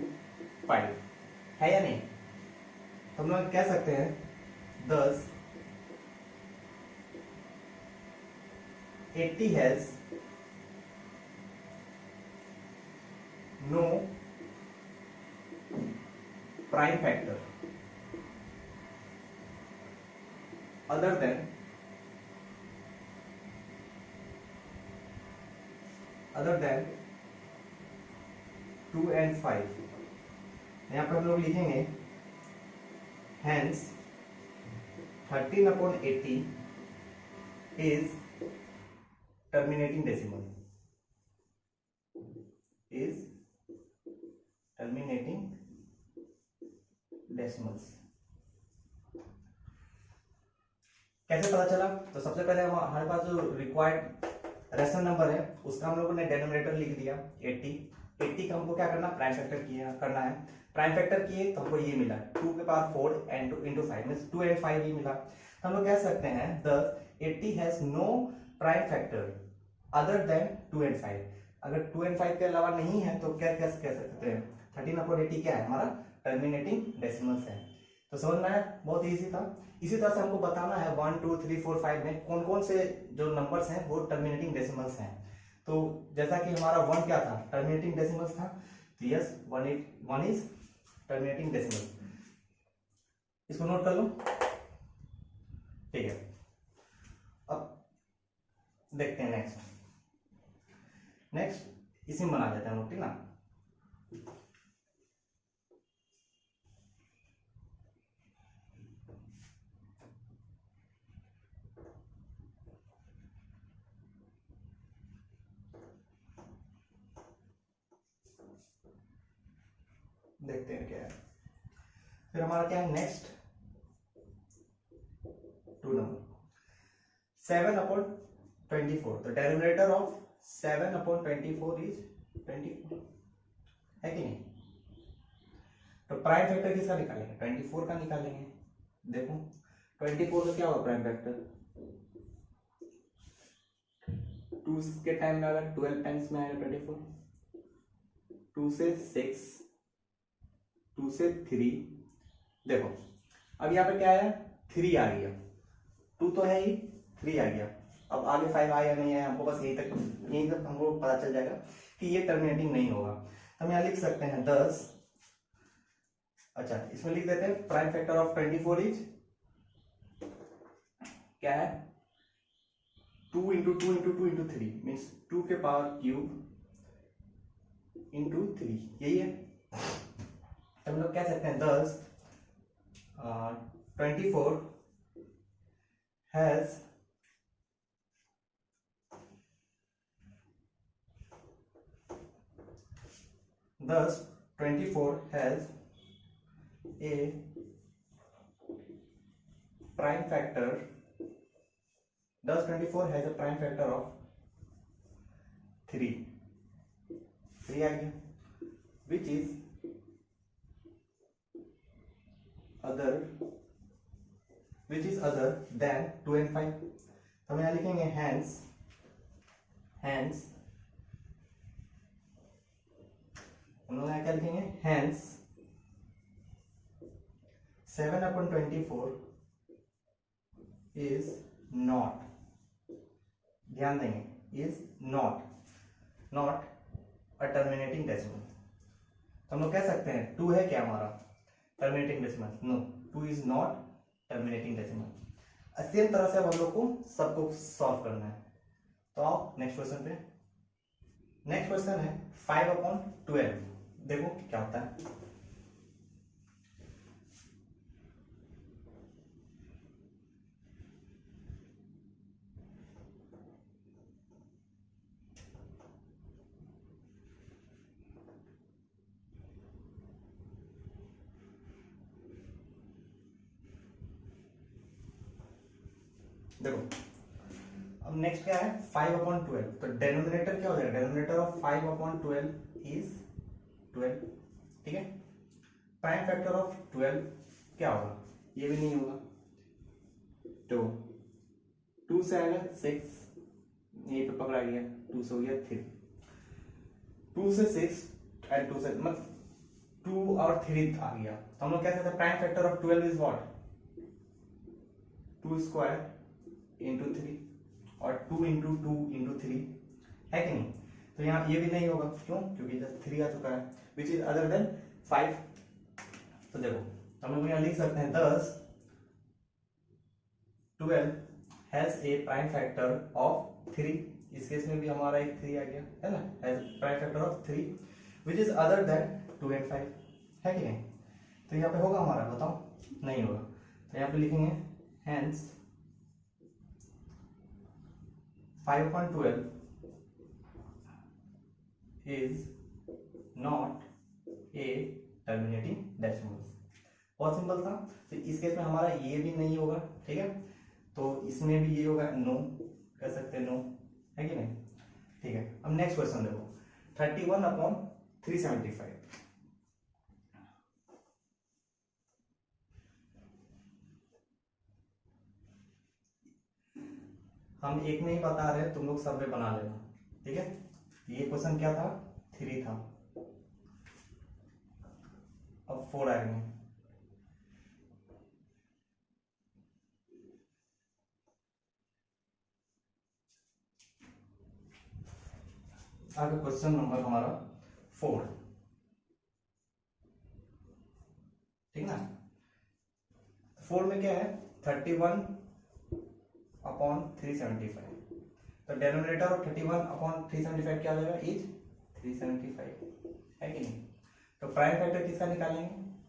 5, है या नहीं। तो हम लोग कह सकते हैं 10 80 has no prime factor other than 2 and 5। यहाँ पर हम लोग लिखेंगे hence 13/80 is terminating decimal, is terminating decimals। कैसे पता चला, तो सबसे पहले हमारे पास जो रिक्वायर्ड रैशनल नंबर है उसका हम लोगों ने डिनोमिनेटर लिख दिया 80 का हमको क्या करना, प्राइम फैक्टर करना है। प्राइम फैक्टर किए तो हमको ये मिला 2 के पावर 4 इंटू 5 मींस 2 and 5 ही मिला। तो हम लोग कह सकते हैं 10 80 has no prime factor other than 2 and 5। अगर 2 and 5 के अलावा नहीं है तो क्या कह सकते हैं 13/80 क्या है हमारा टर्मिनेटिंग डेसिमल्स है। तो समझ में आया, बहुत इजी था। इसी तरह से हमको बताना है 1 2 3 4 5 में कौन कौन से जो नंबर्स हैं वो टर्मिनेटिंग डेसिमल्स हैं। तो जैसा कि हमारा 1 क्या था, टर्मिनेटिंग डेसिमल्स था, तो यस 1 इज टर्मिनेटिंग डेसिमल। इसको नोट कर लो, ठीक है। अब देखते हैं नेक्स्ट इसी में बना देते हैं लोग, ठीक ना। देखते हैं क्या है, फिर हमारा क्या है नेक्स्ट 2 नंबर 7/24। तो डिनोमिनेटर ऑफ 7/24 इज 24, है कि नहीं। तो प्राइम फैक्टर किसका निकालेंगे 24 का निकालेंगे। देखो 24 का क्या होगा प्राइम फैक्टर, 2 के टाइम में अगर 12 टाइम्स में आएगा 24, 2 से 6, 2 से 3, देखो अब यहाँ पे क्या है 3 आ गया, 2 तो है ही 3 आ गया। अब आगे 5 आया नहीं है हमको, बस यहीं तक हमको पता चल जाएगा कि ये टर्मिनेटिंग नहीं होगा। हम यहाँ लिख सकते हैं 10 अच्छा, इसमें लिख देते हैं प्राइम फैक्टर ऑफ 24 इज क्या है, 2 इंटू 2 इंटू 2 इंटू 3 मीन्स 2 के पावर क्यूब इंटू 3, यही है। तो हम लोग कह सकते हैं 24 has thus 24 has a prime factor, thus 24 has a prime factor of 3 आ गया, which is other than 2 and 5। तो हम यहाँ लिखेंगे hence हम लोग यहाँ क्या लिखेंगे, hence 7/24 is not, ध्यान देंगे, is not a terminating decimal। तो हम लोग कह सकते हैं 2 है क्या हमारा terminating decimal, no 2 is not terminating decimal. Same तरह से अब हम लोग को सबको सॉल्व करना है। तो आओ नेक्स्ट क्वेश्चन पे। नेक्स्ट क्वेश्चन है 5/12, देखो क्या होता है। देखो अब नेक्स्ट क्या है 5/12, तो डेनोमिनेटर क्या हो जाएगा, डेनोमिनेटर ऑफ 5/12 इज 12, ठीक है। प्राइम फैक्टर ऑफ 12 क्या होगा, ये भी नहीं होगा, तो 2 से आएगा 6, यहीं पे पकड़ा गया, 2 से हो गया 3, 2 से 6 एंड 2 से मतलब 2 और 3 आ गया। तो हम लोग क्या कहते हैं prime factor of 12 is what, 2 square into 3 और 2 इंटू 2 इंटू 3 है कि नहीं। तो यहाँ ये भी नहीं होगा, क्यों, क्योंकि जब 3 आ चुका है, विच इज अदर देन 5। तो देखो हम लोग यहाँ लिख सकते हैं 12 has a prime factor of 3, इस केस में भी हमारा एक 3 आ गया है ना, has prime factor of 3 which is other than 2 and 5 है कि नहीं। तो यहाँ पे होगा हमारा, बताओ, नहीं होगा। तो यहाँ पे लिखेंगे hence 5/12 is not a terminating decimal। बहुत सिंपल था। तो इस केस में हमारा ये भी नहीं होगा, ठीक है, तो इसमें भी ये होगा, नो कह सकते हैं, नो है कि नहीं, ठीक है। अब नेक्स्ट क्वेश्चन देखो 31/375। हम एक में ही बता रहे हैं, तुम लोग सर्वे बना लेना, ठीक है। ये क्वेश्चन क्या था, 3 था, अब 4 आएंगे। आगे क्वेश्चन नंबर हमारा 4, ठीक ना। 4 में क्या है 31/375, तो डेनोमिनेटर ऑफ 31/375 क्या हो जाएगा, इज 375 है कि नहीं। तो प्राइम फैक्टर किसका निकालेंगे,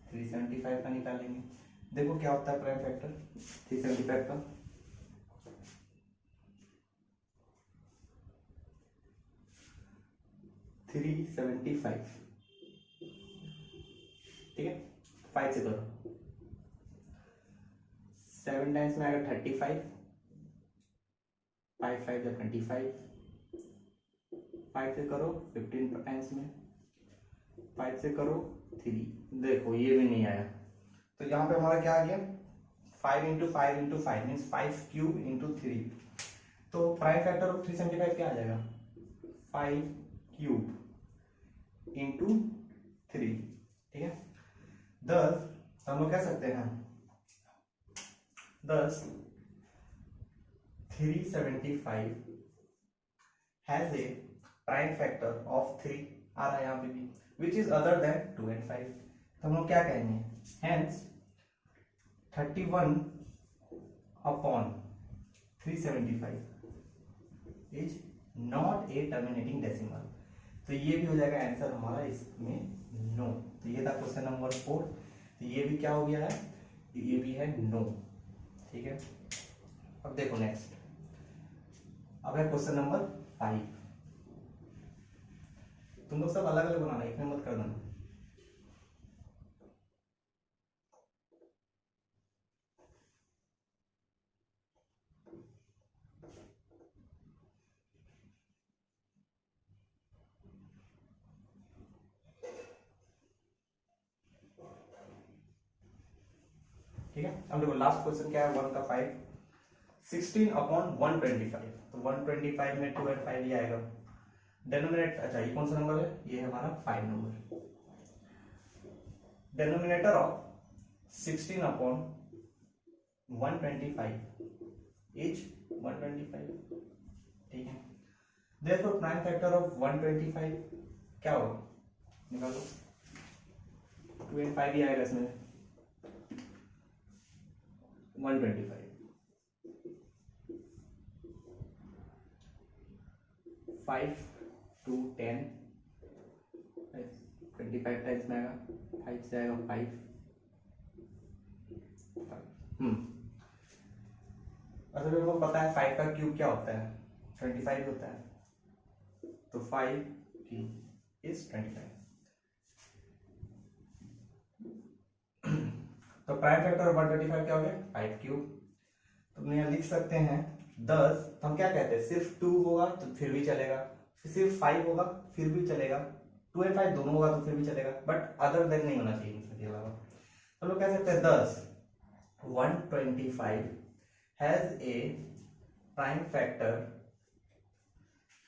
375 का निकालेंगे। देखो क्या होता है प्राइम फैक्टर 375 का, ठीक है। 5 से करो, 7 टाइम्स में आएगा 35, 5 5 या 25, 5 से करो 15 टाइम्स में, 5 से करो 3, देखो ये भी नहीं आया। तो यहाँ पे हमारा क्या आ गया 5 into 5 into 5 means 5 cube into 3। तो प्राइम फैक्टर ऑफ 375 क्या आ जाएगा 5 क्यूब इंटू 3, ठीक है। 10 हम लोग कह सकते हैं 10 375 has a prime factor of 3 आ रहा है यहाँ पे भी, which is other than 2 and 5। तो हम लोग क्या कहेंगे hence 31 upon 375 is not a terminating decimal. तो ये भी हो जाएगा आंसर हमारा इसमें नो। तो ये था क्वेश्चन नंबर 4। तो ये भी क्या हो गया है, ये भी है नो। ठीक है, अब देखो नेक्स्ट, अब है क्वेश्चन नंबर 5। तुम लोग सब अलग अलग बनाना, एक में मत कर देना। ठीक है, अब देखो लास्ट क्वेश्चन क्या है 1 का 5, 16 अपॉन 125। तो 125 में 2 और 5 ही आएगा। डेनोमिनेटर, अच्छा ये कौन सा नंबर है, ये है हमारा 5 number. Denominator of 16 upon 125 is 125। ठीक है, देयरफॉर प्राइम फैक्टर ऑफ 125 क्या होगा, निकालो। 2 और 5 ही आएगा इसमें, 125 5 to 10 25 टाइम्स में आएगा, 5 से आएगा 5। अच्छा मेरे को पता है 5 का क्यूब क्या होता है, 25 होता है। तो 5 क्यूब इज 25। तो प्राइम फैक्टर ऑफ 125 क्या हो गया, 5 क्यूब। तो हम यहाँ लिख सकते हैं 10। तो हम क्या कहते हैं, सिर्फ 2 होगा तो फिर भी चलेगा, सिर्फ 5 होगा फिर भी चलेगा, 2 और 5 दोनों होगा तो फिर भी चलेगा, बट अदर देन नहीं होना चाहिए इसके अलावा। तो लोग कह सकते हैं 10 125 has a prime factor,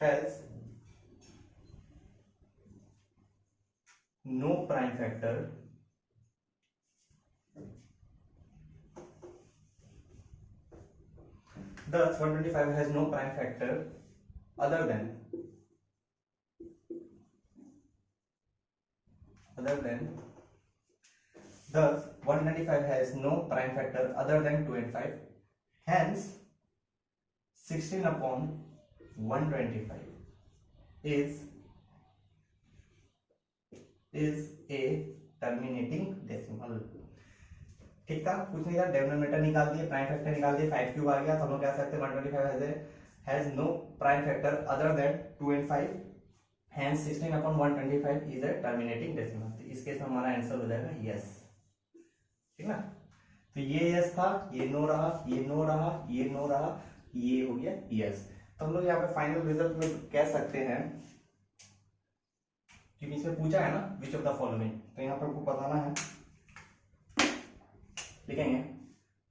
has no prime factor thus 125 has no prime factor other than thus 195 has no prime factor other than 2 and 5, hence 16 upon 125 is a terminating decimal। ठीक था, कुछ नहीं था, डेनोमिनेटर निकाल दिए, प्राइम फैक्टर निकाल दिए, 5 cube आ गया। तो हम लोग कह सकते हैं 125 has no prime factor other than 2 and 5, hence 16 upon 125 is a terminating decimal. तो इस केस में हमारा आंसर हो जाएगा यस। ठीक ना, तो ये यस था, ये नो रहा, ये नो रहा, ये नो रहा, ये हो गया यस। तो हम लोग यहाँ पे फाइनल रिजल्ट में कह सकते हैं क्योंकि इसमें पूछा है ना विच ऑफ द फॉलोइंग, तो यहाँ पर आपको बताना है, लिखेंगे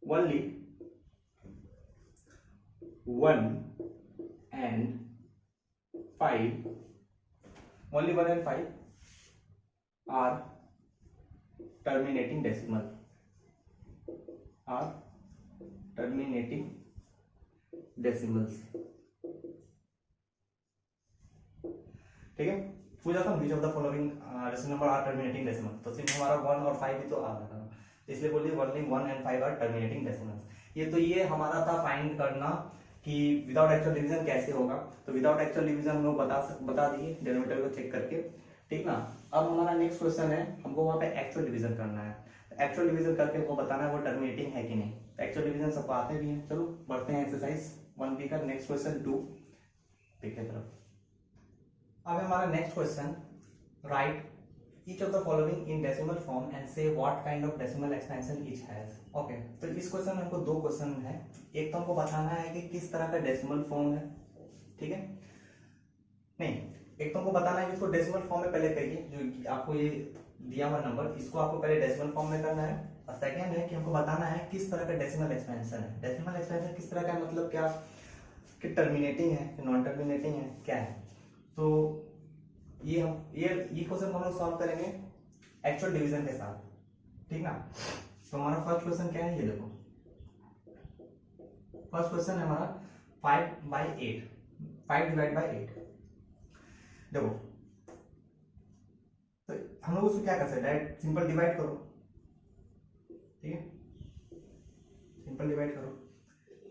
only 1 and 5, only 1 and 5 are terminating decimal, are terminating decimals। ठीक है, पूछा था which of the following decimal number are terminating decimal, तो सिर्फ हमारा 1 और 5 ही तो आ रहा था, इसलिए बोलिए only 1 and 5 are terminating decimals. ये तो ये हमारा था फाइंड करना कि विदाउट एक्चुअल डिवीजन कैसे होगा। तो विदाउट एक्चुअल डिवीजन हम लोग बता दिए डेनोमिनेटर को चेक करके। ठीक ना, अब हमारा नेक्स्ट क्वेश्चन है, हमको वहां पे एक्चुअल डिवीजन करना है। एक्चुअल डिवीजन करके हमको बताना है वो टर्मिनेटिंग है कि नहीं। एक्चुअल डिवीजन सबको आते भी हैं। चलो बढ़ते हैं एक्सरसाइज 1B का नेक्स्ट क्वेश्चन 2 की तरफ। अब हमारा next question, right each of the following in decimal form and say what kind of decimal expansion each has। Okay, तो इस क्वेश्चन में हमको दो क्वेश्चन है। एक तो हमको बताना है कि किस तरह का डेसिमल फॉर्म है, ठीक है, नहीं, एक तो हमको बताना है कि इसको डेसिमल फॉर्म में पहले करिए, जो आपको ये दिया हुआ नंबर इसको आपको पहले डेसिमल फॉर्म में करना है। और सेकेंड है कि हमको बताना है किस तरह का डेसिमल एक्सपेंशन है। डेसिमल एक्सपेंशन किस तरह का है, मतलब क्या कि टर्मिनेटिंग है कि नॉन टर्मिनेटिंग है, क्या है। तो ये क्वेश्चन हम लोग सॉल्व करेंगे एक्चुअल डिवीजन के साथ। ठीक ना, तो हमारा फर्स्ट क्वेश्चन क्या है, ये देखो फर्स्ट क्वेश्चन है हमारा 5/8, 5 डिवाइड बाई 8। देखो तो हम लोग उसको क्या कर सकते हैं, डायरेक्ट सिंपल डिवाइड करो, ठीक है, सिंपल डिवाइड करो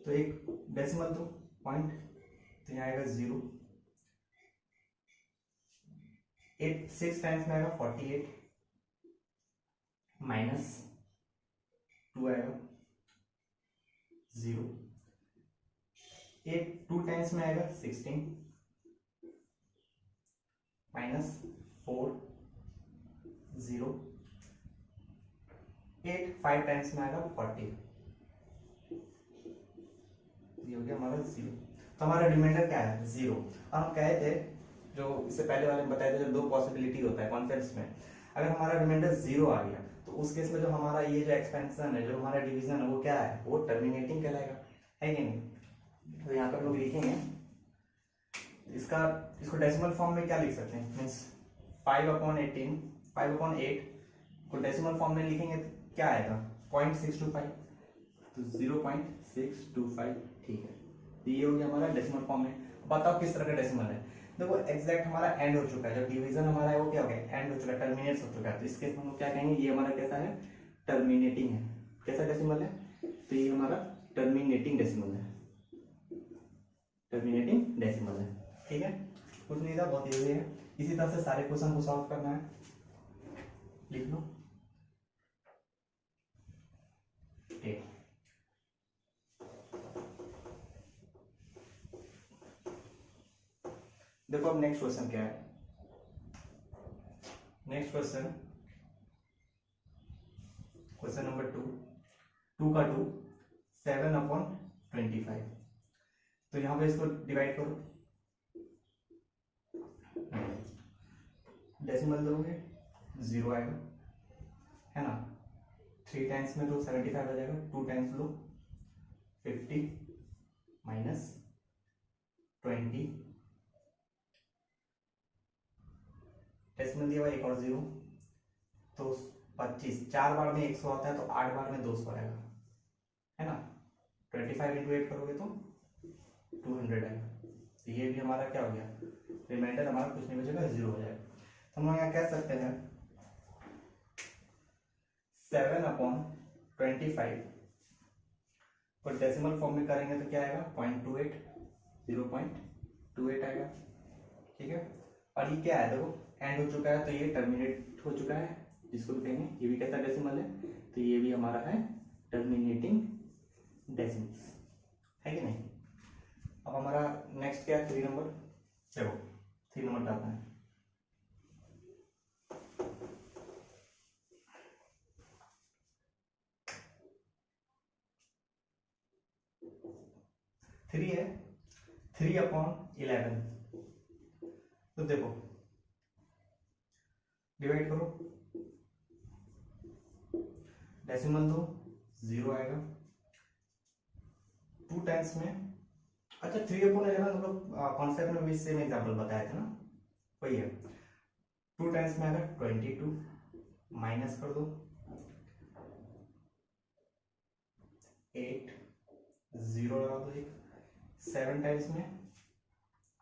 तो एक डेसिमल दो पॉइंट, तो यहाँ आएगा 0, 8 6 टाइम्स में आएगा 48 माइनस 2 आएगा 0, 8 2 टाइम्स में आएगा 16 माइनस 4 0, 8 5 टाइम्स में आएगा 40, ये हो गया हमारा 0। तो हमारा रिमाइंडर क्या है 0। और हम कहे थे जो इससे पहले वाले में बताए थे, जो दो पॉसिबिलिटी होता है कॉन्सेप्ट्स में, अगर हमारा रिमाइंडर 0 आ गया तो उस केस में जो हमारा ये जो एक्सपेंशन है, जो हमारा डिवीजन है, वो क्या है, वो टर्मिनेटिंग कहलाएगा, है कि नहीं। तो यहाँ पर लोग लिखेंगे इसको डेसिमल फॉर्म में क्या लिख सकते हैं, मीन्स 5/18 5/8 को डेसिमल फॉर्म में लिखेंगे तो क्या आएगा 0.625, तो 0.625, ठीक है। तो ये हो गया हमारा डेसिमल फॉर्म में। बताओ किस तरह का डेसिमल है। देखो एग्जैक्ट हमारा एंड हो चुका है, जो डिवीजन हमारा है वो क्या हो गया, एंड हो चुका है, टर्मिनेट हो चुका है। तो इसके हम लोग क्या कहेंगे, ये हमारा कैसा है, टर्मिनेटिंग है। कैसा डेसिमल है, तो ये हमारा टर्मिनेटिंग डेसिमल है, टर्मिनेटिंग डेसिमल है, ठीक है। कुछ नहीं था, बहुत इजी है। इसी तरह से सारे क्वेश्चन को सॉल्व करना है, लिख लो। ठीक, देखो अब नेक्स्ट क्वेश्चन क्या है। नेक्स्ट क्वेश्चन, क्वेश्चन नंबर 2 का 2 7/25। तो यहां पे इसको डिवाइड करो, डेसिमल दोगे 0 आएगा, है ना। 3 टाइम्स में तो 75 आ जाएगा, 2 टाइम्स लो 50 माइनस 20, डेसिमल दिया हुआ एक और 0, तो 25, 4 बार में 100 आता है, तो 8 बार में 200 आएगा, है ना। 25 इंटू 8 करोगे तो 200 आएगा। तो ये भी हमारा क्या हो गया, रिमाइंडर हमारा कुछ नहीं बचेगा, 0 हो जाएगा। तो हम लोग यहाँ कह सकते हैं 7/25 को डेसिमल फॉर्म में करेंगे तो क्या आएगा 0.28, 0.28 आएगा, ठीक है। और ये क्या है, देखो एंड हो चुका है, तो ये टर्मिनेट हो चुका है, जिसको भी कहेंगे, ये भी कैसा डेसिमल है, तो ये भी हमारा है टर्मिनेटिंग डेसिमल्स, है कि नहीं। अब हमारा नेक्स्ट क्या है, 3 नंबर। देखो 3 नंबर डालना है, थ्री है, 3/11। तो देखो डिवाइड करो, डेसिमल दो 0 आएगा, 2 टाइम्स में, अच्छा 3/11 हम लोग कॉन्सेप्ट में भी सेम एग्जाम्पल बताए थे ना, वही है। 2 टाइम्स में आएगा 22, माइनस कर दो 8, 0 लगा दो एक, 7 टाइम्स में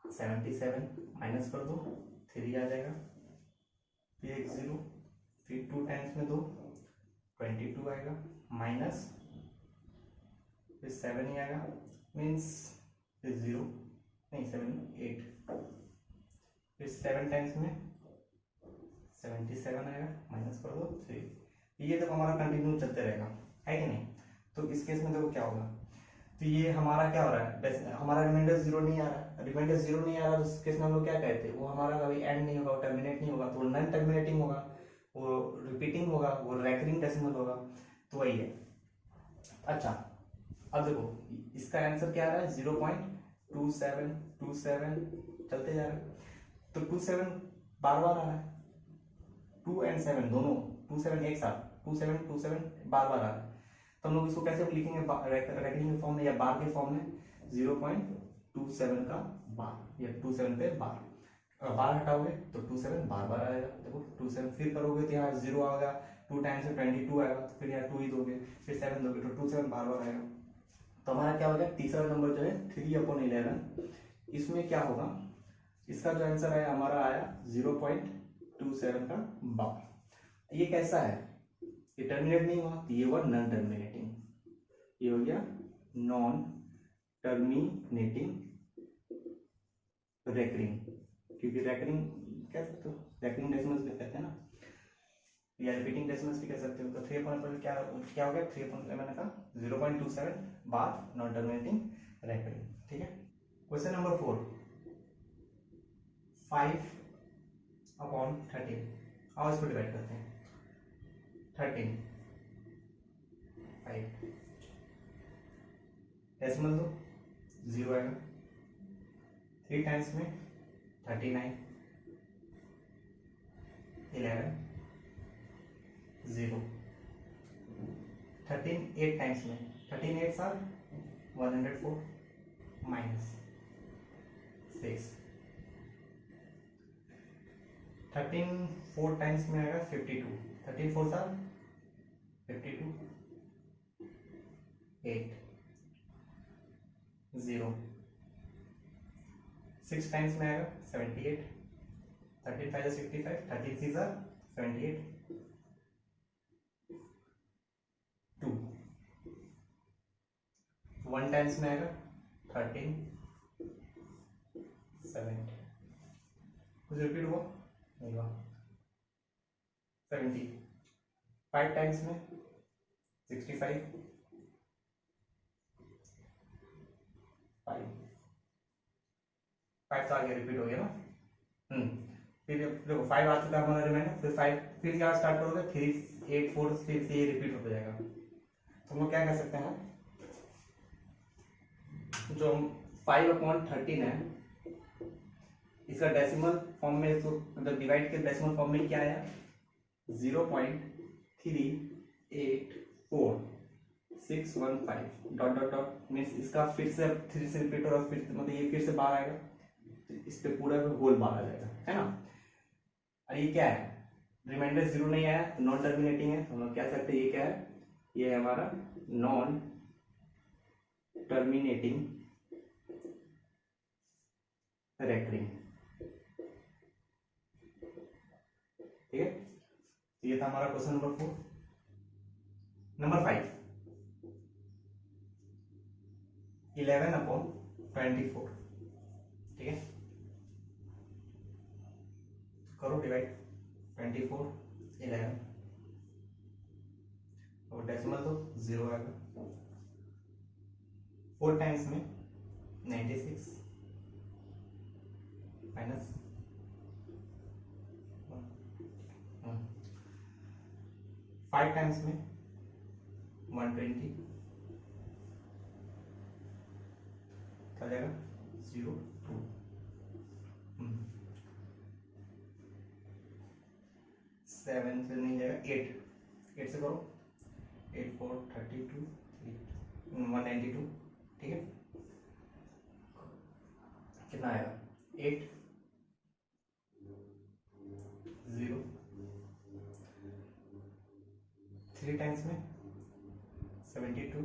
77, माइनस कर दो 3 आ जाएगा, फिर एक 0, फिर 2 टाइम्स में 2 22 आएगा, माइनस फिर 7 ही आएगा, मीन्स फिर 0 नहीं 7 8, फिर 7 टाइम्स में 77 आएगा, माइनस कर दो 3। ये तो हमारा कंटिन्यू चलते रहेगा, है कि नहीं। तो इस केस में देखो क्या होगा, तो ये हमारा क्या हो रहा है, हमारा रिमाइंडर 0 नहीं आ रहा, रिमाइंडर 0 नहीं आ रहा, तो इस केस में हम लोग क्या कहते हैं, वो हमारा कभी एंड नहीं होगा, टर्मिनेट नहीं होगा, तो नॉन टर्मिनेटिंग होगा, वो रिपीटिंग होगा, वो रैकरिंग डेसिमल होगा, तो वही है। अच्छा अब देखो इसका आंसर क्या आ रहा है, 0.2727 चलते जा रहे हैं, तो 27 बार बार आ रहा है, 2 और 7 दोनों, 27 एक साथ, 27 बार बार आ रहा है। तो हम लोग इसको कैसे लिखेंगे, रैकरिंग के फॉर्म में या बार के फॉर्म में, 0.27 का बार, या 27 पे बार, बार हटाओगे तो 27 बार बार आएगा। देखो 27 फिर करोगे तो यहाँ 0 आ गया, 2 टाइम्स से 22 आएगा, तो फिर यहाँ 2 ही दोगे, फिर 7 दोगे, तो 27 बार बार आएगा। तो हमारा क्या हो गया, तीसरा नंबर जो है 3/11, इसमें क्या होगा, इसका जो आंसर है हमारा आया 0.27 का बार। ये कैसा है, ये टर्मिनेट नहीं हुआ तो ये हुआ नॉन टर्मिनेटिंग, ये हो गया नॉन टर्मिनेटिंग रेकरिंग, क्योंकि रेकरिंग कह सकते हो, रेकरिंग डेसिमल्स भी कहते हैं ना, या रिपीटिंग डेसिमल्स भी कह सकते हो। तो 3 पॉइंट पर क्या क्या हो गया, 3 पॉइंट मैंने कहा 0.27 बार नॉन टर्मिनेटिंग रेकरिंग। ठीक है, क्वेश्चन नंबर 4, 5/13। आओ इसको डिवाइड करते हैं। 13 5 डेसिमल दो 0 आएगा, 3 टाइम्स में 39, 11 0, 13 8 टाइम्स में 13 8 आर 104 माइनस 6, 13 4 टाइम्स में आएगा 52, 13 4 आर 52, 8 0, 6 टाइम्स में आएगा 78, 13 5 65, 13 6 आर 78, 2, 1 टाइम्स में आएगा 13 7, कुछ रिपीट हुआ नहीं हुआ, 70, 5 टाइम्स में 65, 5 तो आगे रिपीट हो गया ना। फिर देखो 5 आ चुका है हमारा रिमाइंडर, फिर 5 फिर क्या स्टार्ट करोगे, 3 8 4 फिर से ये रिपीट होता जाएगा। तो हम लोग क्या कर सकते हैं, जो 5/13 है इसका डेसिमल फॉर्म में, इसको मतलब डिवाइड के डेसिमल फॉर्म में क्या आया 0.384615 डॉट डॉट डॉट मीन्स इसका फिर से 3 से रिपीट हो रहा है, फिर मतलब ये फिर से बाहर आएगा, इस पे पूरा होल बाहर आ जाएगा, है ना। और ये क्या है, रिमाइंडर 0 नहीं आया तो नॉन टर्मिनेटिंग है, तो हम लोग कह सकते हैं ये क्या है, ये है हमारा नॉन टर्मिनेटिंग रेकरिंग। ठीक है, ये था हमारा क्वेश्चन नंबर 4। नंबर 5, 11/24। ठीक है, करो डिवाइड, 24 11 और डेसिमल तो 0 आएगा, 4 टाइम्स में 96 माइनस 5 टाइम्स में 120 क्या जाएगा 0 2, 7 से नहीं जाएगा, 8 से करो, 8 4 32 192। ठीक है, कितना आएगा 8 0, 3 टाइम्स में 72,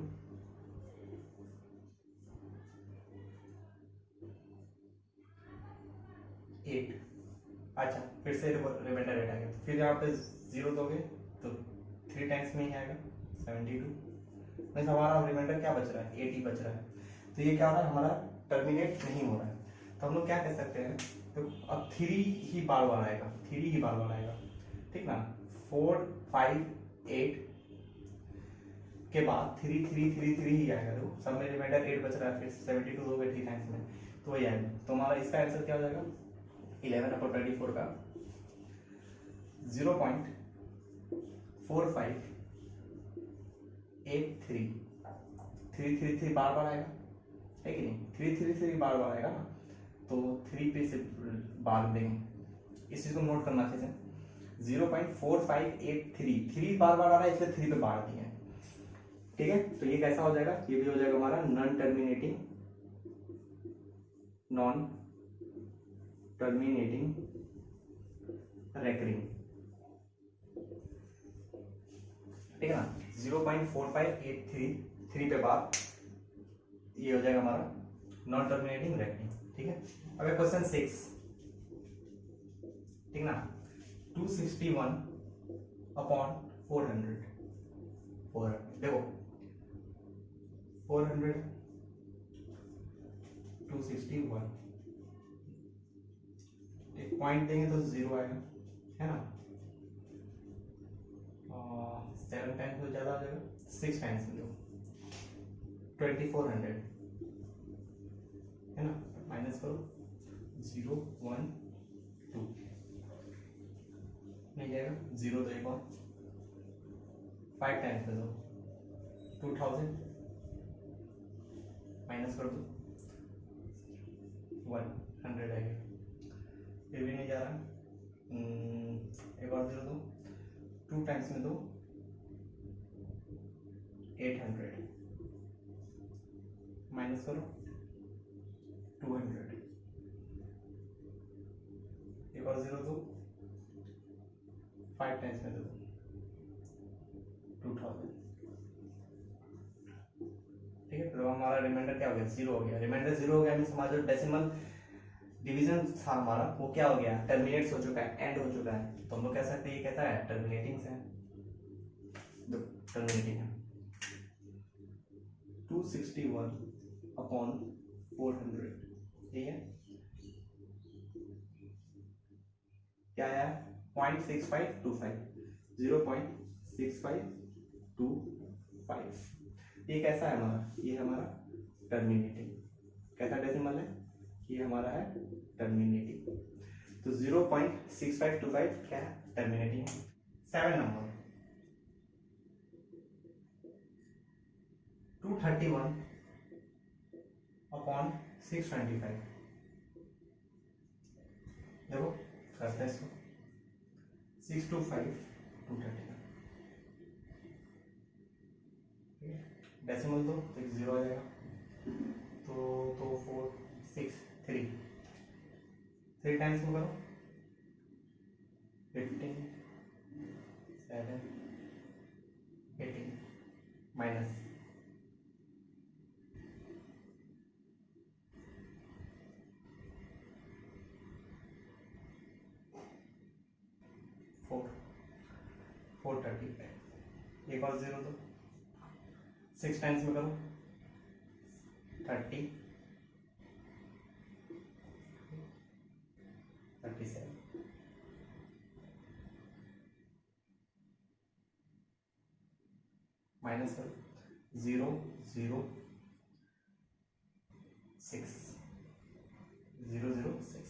8। अच्छा फिर से रिमाइंडर रेट आ गया, फिर यहाँ पे 0 दोगे तो 3 टाइम्स में ही आएगा 72, मीन्स हमारा रिमाइंडर क्या बच रहा है 8 ही बच रहा है। तो ये क्या हो रहा है, हमारा टर्मिनेट नहीं हो रहा है। तो हम लोग क्या कह सकते हैं, तो अब 3 ही बार बार आएगा, 3 ही बार बार आएगा, ठीक ना। 4 5 8 के बाद 3 3 3 3 ही आएगा, देखो सब में रिमाइंडर 8 बच रहा है, फिर 72 दोगे 3 टाइम्स में तो वही आएगा। तो हमारा इसका आंसर क्या हो जाएगा, 11/24 का 0.4583 3 बार बार आएगा, है कि नहीं, 3 बार बार आएगा ना, तो 3 पे से बार देंगे, इस चीज को नोट करना अच्छे से। 0.4583 3 बार बार आ रहा है इसलिए 3 पे बार दिए हैं। ठीक है, तो ये कैसा हो जाएगा, ये भी हो जाएगा हमारा नॉन टर्मिनेटिंग रेकरिंग। ठीक है ना, 0.4583 3 पे बार, ये हो जाएगा हमारा नॉन टर्मिनेटिंग रेकरिंग। ठीक है, अगर क्वेश्चन 6, ठीक ना, 261/400 400, देखो 400 261, एक पॉइंट देंगे तो 0 आएगा, है ना। 7 टाइम्स तो ज़्यादा आ जाएगा, 6 टाइम्स में दो 2400, है ना। माइनस करो 0 1 2, नहीं जाएगा, 0 तो एक और 5 टाइम्स में दो 2000, माइनस कर दो 100 आएगा, फिर भी नहीं जा रहा। एक और 0 दो, 2 टाइम्स में दो 800, माइनस करो 200, एक और 0 दो, 5 टाइम्स में दो 2000, ठीक है। तो हमारा रिमाइंडर क्या हो गया, 0 हो गया। रिमाइंडर 0 हो गया मीन्स हमारा जो डेसिमल डिवीजन था हमारा वो क्या हो गया, टर्मिनेट्स हो चुका है, एंड हो चुका है। तो हम लोग कह सकते हैं ये कैसा है, टर्मिनेटिंग है, टर्मिनेटिंग है। 261 अपॉन 400, ठीक है, क्या आया 0.6525, 0.6525। ये कैसा है हमारा, ये हमारा टर्मिनेटिंग, कैसा डेसिमल है, ये हमारा है टर्मिनेटिंग। तो 0.6525 क्या है, टर्मिनेटिंग है। 7 नंबर 231 अपॉन 625, देखो करते हैं इसको 625 231, डेसिमल तो 0 आ जाएगा, तो 4 6 3 टाइम्स में करो 15 7 18, माइनस 435, एक और 0 दो, 6 टाइम्स में करो 30 37, माइनस करो 0 0 6 0 0 6,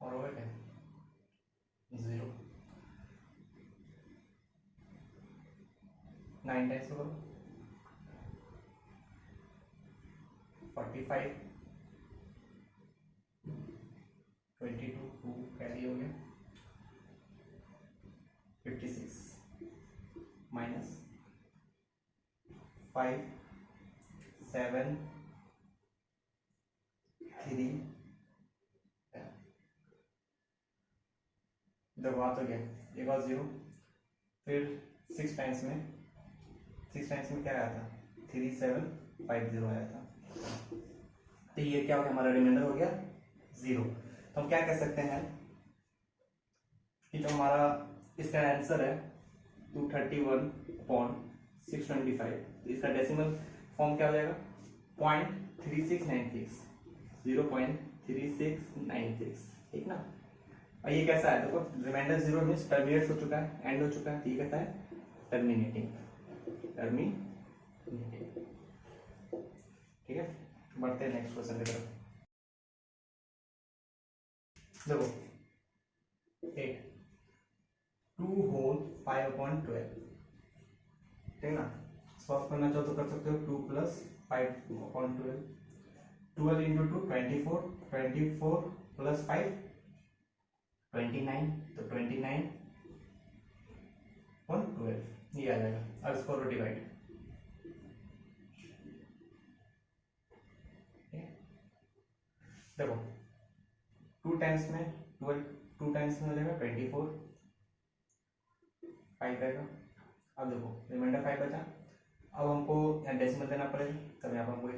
और होगा क्या 0, 9 टाइम्स करो 45 22 2 कैरी हो गया 56, माइनस 5 7 3, जब बात हो गया एक और 0, फिर 6 टाइम्स में क्या आया था 3750 आया था। तो ये क्या हो गया, हमारा रिमाइंडर हो गया 0। तो हम क्या कह सकते हैं कि जो हमारा इसका आंसर है 231/625, तो इसका डेसिमल फॉर्म क्या हो जाएगा 0.3696, 0.3696, ठीक ना। और ये कैसा है, देखो रिमाइंडर 0 मीन्स टर्मिनेट हो चुका है, एंड हो चुका है, तो ये कैसा है टर्मिनेटिंग, ठीक है। बढ़ते हैं नेक्स्ट क्वेश्चन की तरफ। देखो 8 2 होल 5/12, ठीक ना। सॉल्व करना चाहो तो कर सकते हो 2 + 5/12, 12 × 2 24, 24 + 5 29, तो 29/12 ये आ जाएगा। अब इसको डिवाइड, देखो 2 टाइम्स में 12, 2 टाइम्स में हो जाएगा 24, 5 आएगा। अब देखो रिमाइंडर 5 बचा, अब हमको यहाँ डेसिमल देना पड़ेगा, तब यहाँ पर हमको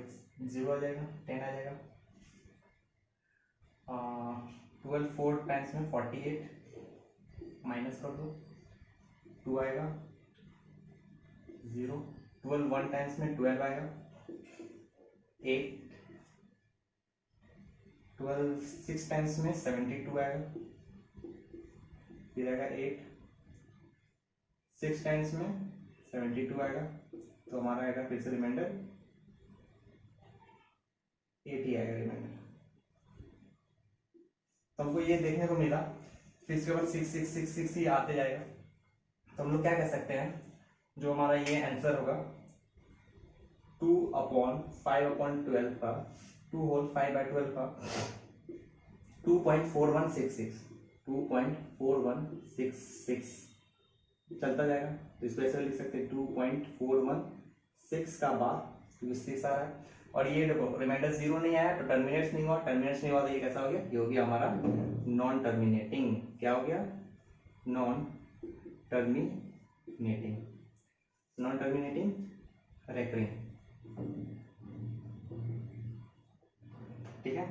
0 आ जाएगा, 10 आ जाएगा। 12 4 टाइम्स में 48, माइनस कर दो 2 आएगा, 0, 12 1 टाइम्स में 12 आएगा, 8, 12 6 टाइम्स में 72 आएगा, फिर आएगा 8, 6 टाइम्स में 72 आएगा, तो हमारा आएगा फिर से रिमाइंडर 80 आएगा रिमाइंडर। तो हमको ये देखने को मिला, फिर इसके बाद 6 6 6 6 ही आते जाएगा। तो हम लोग क्या कह सकते हैं, जो हमारा ये आंसर होगा 2/5/12 का 2/5/12 का 2.4166 2.4166 चलता जाएगा। तो इसको ऐसे लिख सकते हैं 2.416 का बाद, क्योंकि 6 आ रहा है। और ये देखो रिमाइंडर 0 नहीं आया तो टर्मिनेट्स नहीं हुआ, टर्मिनेट्स नहीं हुआ तो ये कैसा हो गया, ये हो गया हमारा नॉन टर्मिनेटिंग। क्या हो गया, non terminating, non terminating recurring. ठीक है,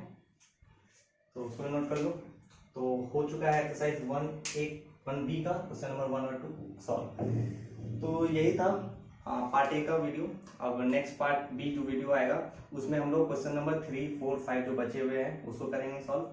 तो उसको नोट कर लो। तो हो चुका है एक्सरसाइज 1B का क्वेश्चन नंबर 1 और 2 सॉल्व। तो यही था पार्ट ए का वीडियो। अब नेक्स्ट पार्ट बी जो वीडियो आएगा उसमें हम लोग क्वेश्चन नंबर 3 4 5 जो बचे हुए हैं उसको करेंगे सॉल्व।